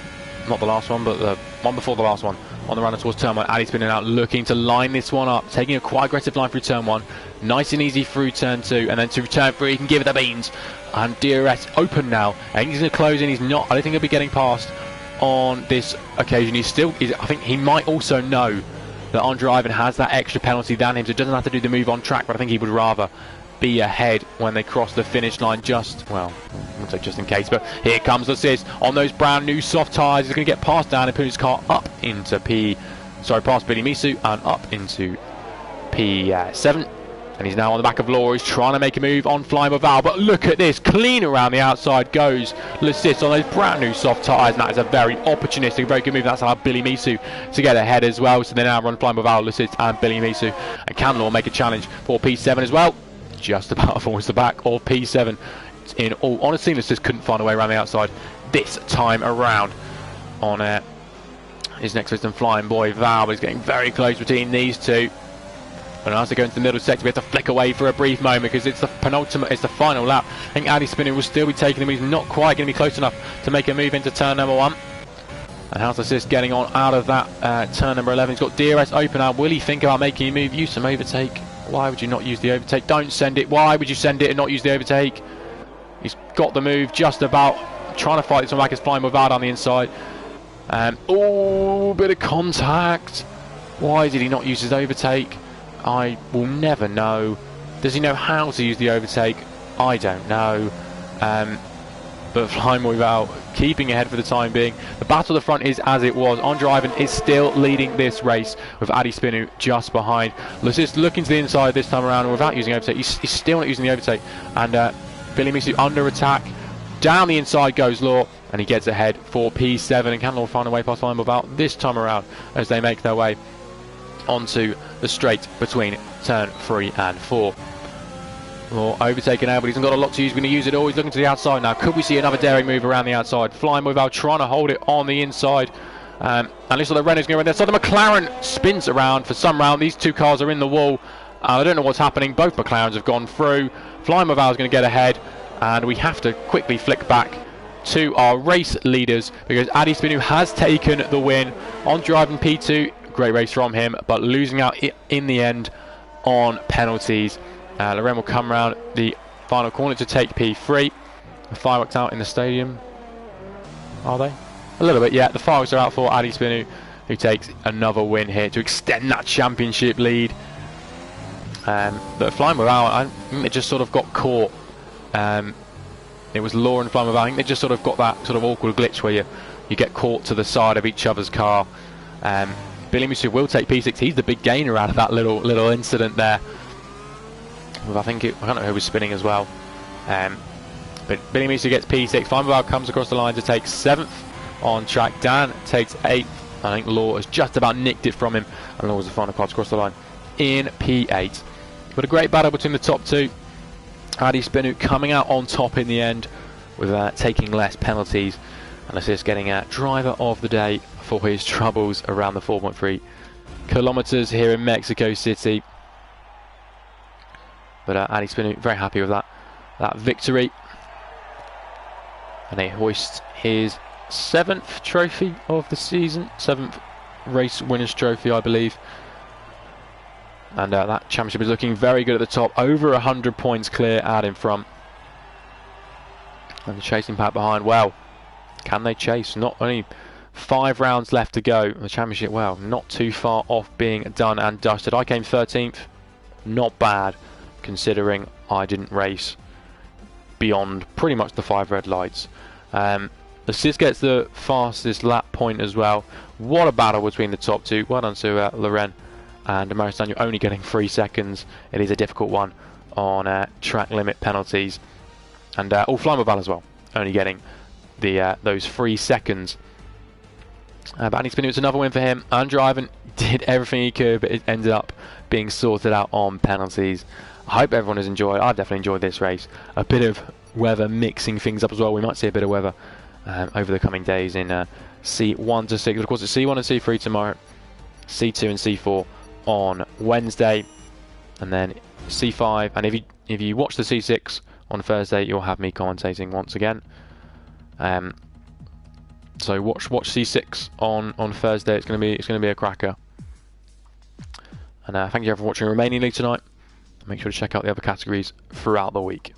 not the last one, but the one before the last one on the run towards turn 1. Ali Spinu out looking to line this one up, taking a quite aggressive line through turn 1, nice and easy through turn 2, and then to turn 3 he can give it the beans. And DRS open now, and he's going to close in. He's not, I don't think he'll be getting past on this occasion. I think he might also know that Andre Ivan has that extra penalty than him, so he doesn't have to do the move on track, but I think he would rather be ahead when they cross the finish line. Just, well, I won't say just in case, but here comes Lassis on those brand new soft tyres. He's going to get past Dan and put his car up into past Billy Misu and up into P7. And he's now on the back of Law. He's trying to make a move on Flying with Val, but look at this, clean around the outside goes Lassis on those brand new soft tyres, and that is a very opportunistic, very good move. That's allowed Billy Misu to get ahead as well. So they now run Flying with Val, Lassis and Billy Misu, and can Law make a challenge for P7 as well. Just about towards the back of P7. In all honesty, Lassis couldn't find a way around the outside this time around on his next system Flying Boy Val, but he's getting very close between these two. And as they go into the middle sector, we have to flick away for a brief moment because it's the penultimate, it's the final lap. I think Addy Spinner will still be taking him. He's not quite going to be close enough to make a move into turn number 1. And how's Lassis getting on out of that turn number 11? He's got DRS open now. Will he think about making a move? Use some overtake. Why would you not use the overtake? Don't send it. Why would you send it and not use the overtake? He's got the move just about. Trying to fight this one back. Is Flying with Val on the inside. Oh, bit of contact. Why did he not use his overtake? I will never know. Does he know how to use the overtake? I don't know. But Flying with Val keeping ahead for the time being. The battle at the front is as it was. Andre Ivan is still leading this race with Addy Spinu just behind. Lassis looking to the inside this time around and without using overtake. He's still not using the overtake. And Billy Misu under attack. Down the inside goes Law, and he gets ahead for P7. And can Law find a way past Flying with Val this time around as they make their way onto the straight between turn 3 and 4. Law overtaken now, but he's not got a lot to use. He's going to use it all. He's looking to the outside now. Could we see another daring move around the outside? Flying with Val trying to hold it on the inside. And looks like the Renault's going to run there. So the McLaren spins around for some round. These two cars are in the wall. I don't know what's happening. Both McLarens have gone through. Flying with Val is going to get ahead. And we have to quickly flick back to our race leaders because Addy Spinu has taken the win on driving P2. Great race from him, but losing out in the end on penalties. Loren will come round the final corner to take P3. The fireworks out in the stadium. Are they? A little bit, yeah. The fireworks are out for Addy Spinu, who takes another win here to extend that championship lead. But Flying with Val, I think they just sort of got caught. It was Law and Flying with Val. I think they just sort of got that sort of awkward glitch where you get caught to the side of each other's car. Billy Misu will take P6. He's the big gainer out of that little incident there. I don't know who was spinning as well. But Billy Misu gets P6. Flying with Val comes across the line to take 7th on track. Dan takes 8th. I think Law has just about nicked it from him. And Law was the final car to cross the line in P8. But a great battle between the top two. Addy Spinu coming out on top in the end with taking less penalties. And Lassis getting driver of the day for his troubles around the 4.3 kilometers here in Mexico City. But Addy Spinu very happy with that victory, and he hoists his 7th trophy of the season, 7th race winners trophy, I believe. And that championship is looking very good at the top, over 100 points clear out in front, and the chasing pack behind. Well, can they chase? Not only 5 rounds left to go. The championship, well, not too far off being done and dusted. I came 13th. Not bad, considering I didn't race beyond pretty much the 5 red lights. Lassis gets the fastest lap point as well. What a battle between the top two. Well done to Loren and Maris Daniel, only getting 3 seconds. It is a difficult one on track limit penalties. And Flying with Val as well, only getting those 3 seconds. But Addy Spinu, it's another win for him. Andre Ivan did everything he could, but it ended up being sorted out on penalties. I hope everyone has enjoyed. I've definitely enjoyed this race. A bit of weather mixing things up as well. We might see a bit of weather over the coming days in C1 to 6. Of course, it's C1 and C3 tomorrow, C2 and C4 on Wednesday, and then C5. And if you watch the C6 on Thursday, you'll have me commentating once again. So watch C6 on Thursday. It's going to be a cracker. And thank you everyone for watching Romanian League tonight. Make sure to check out the other categories throughout the week.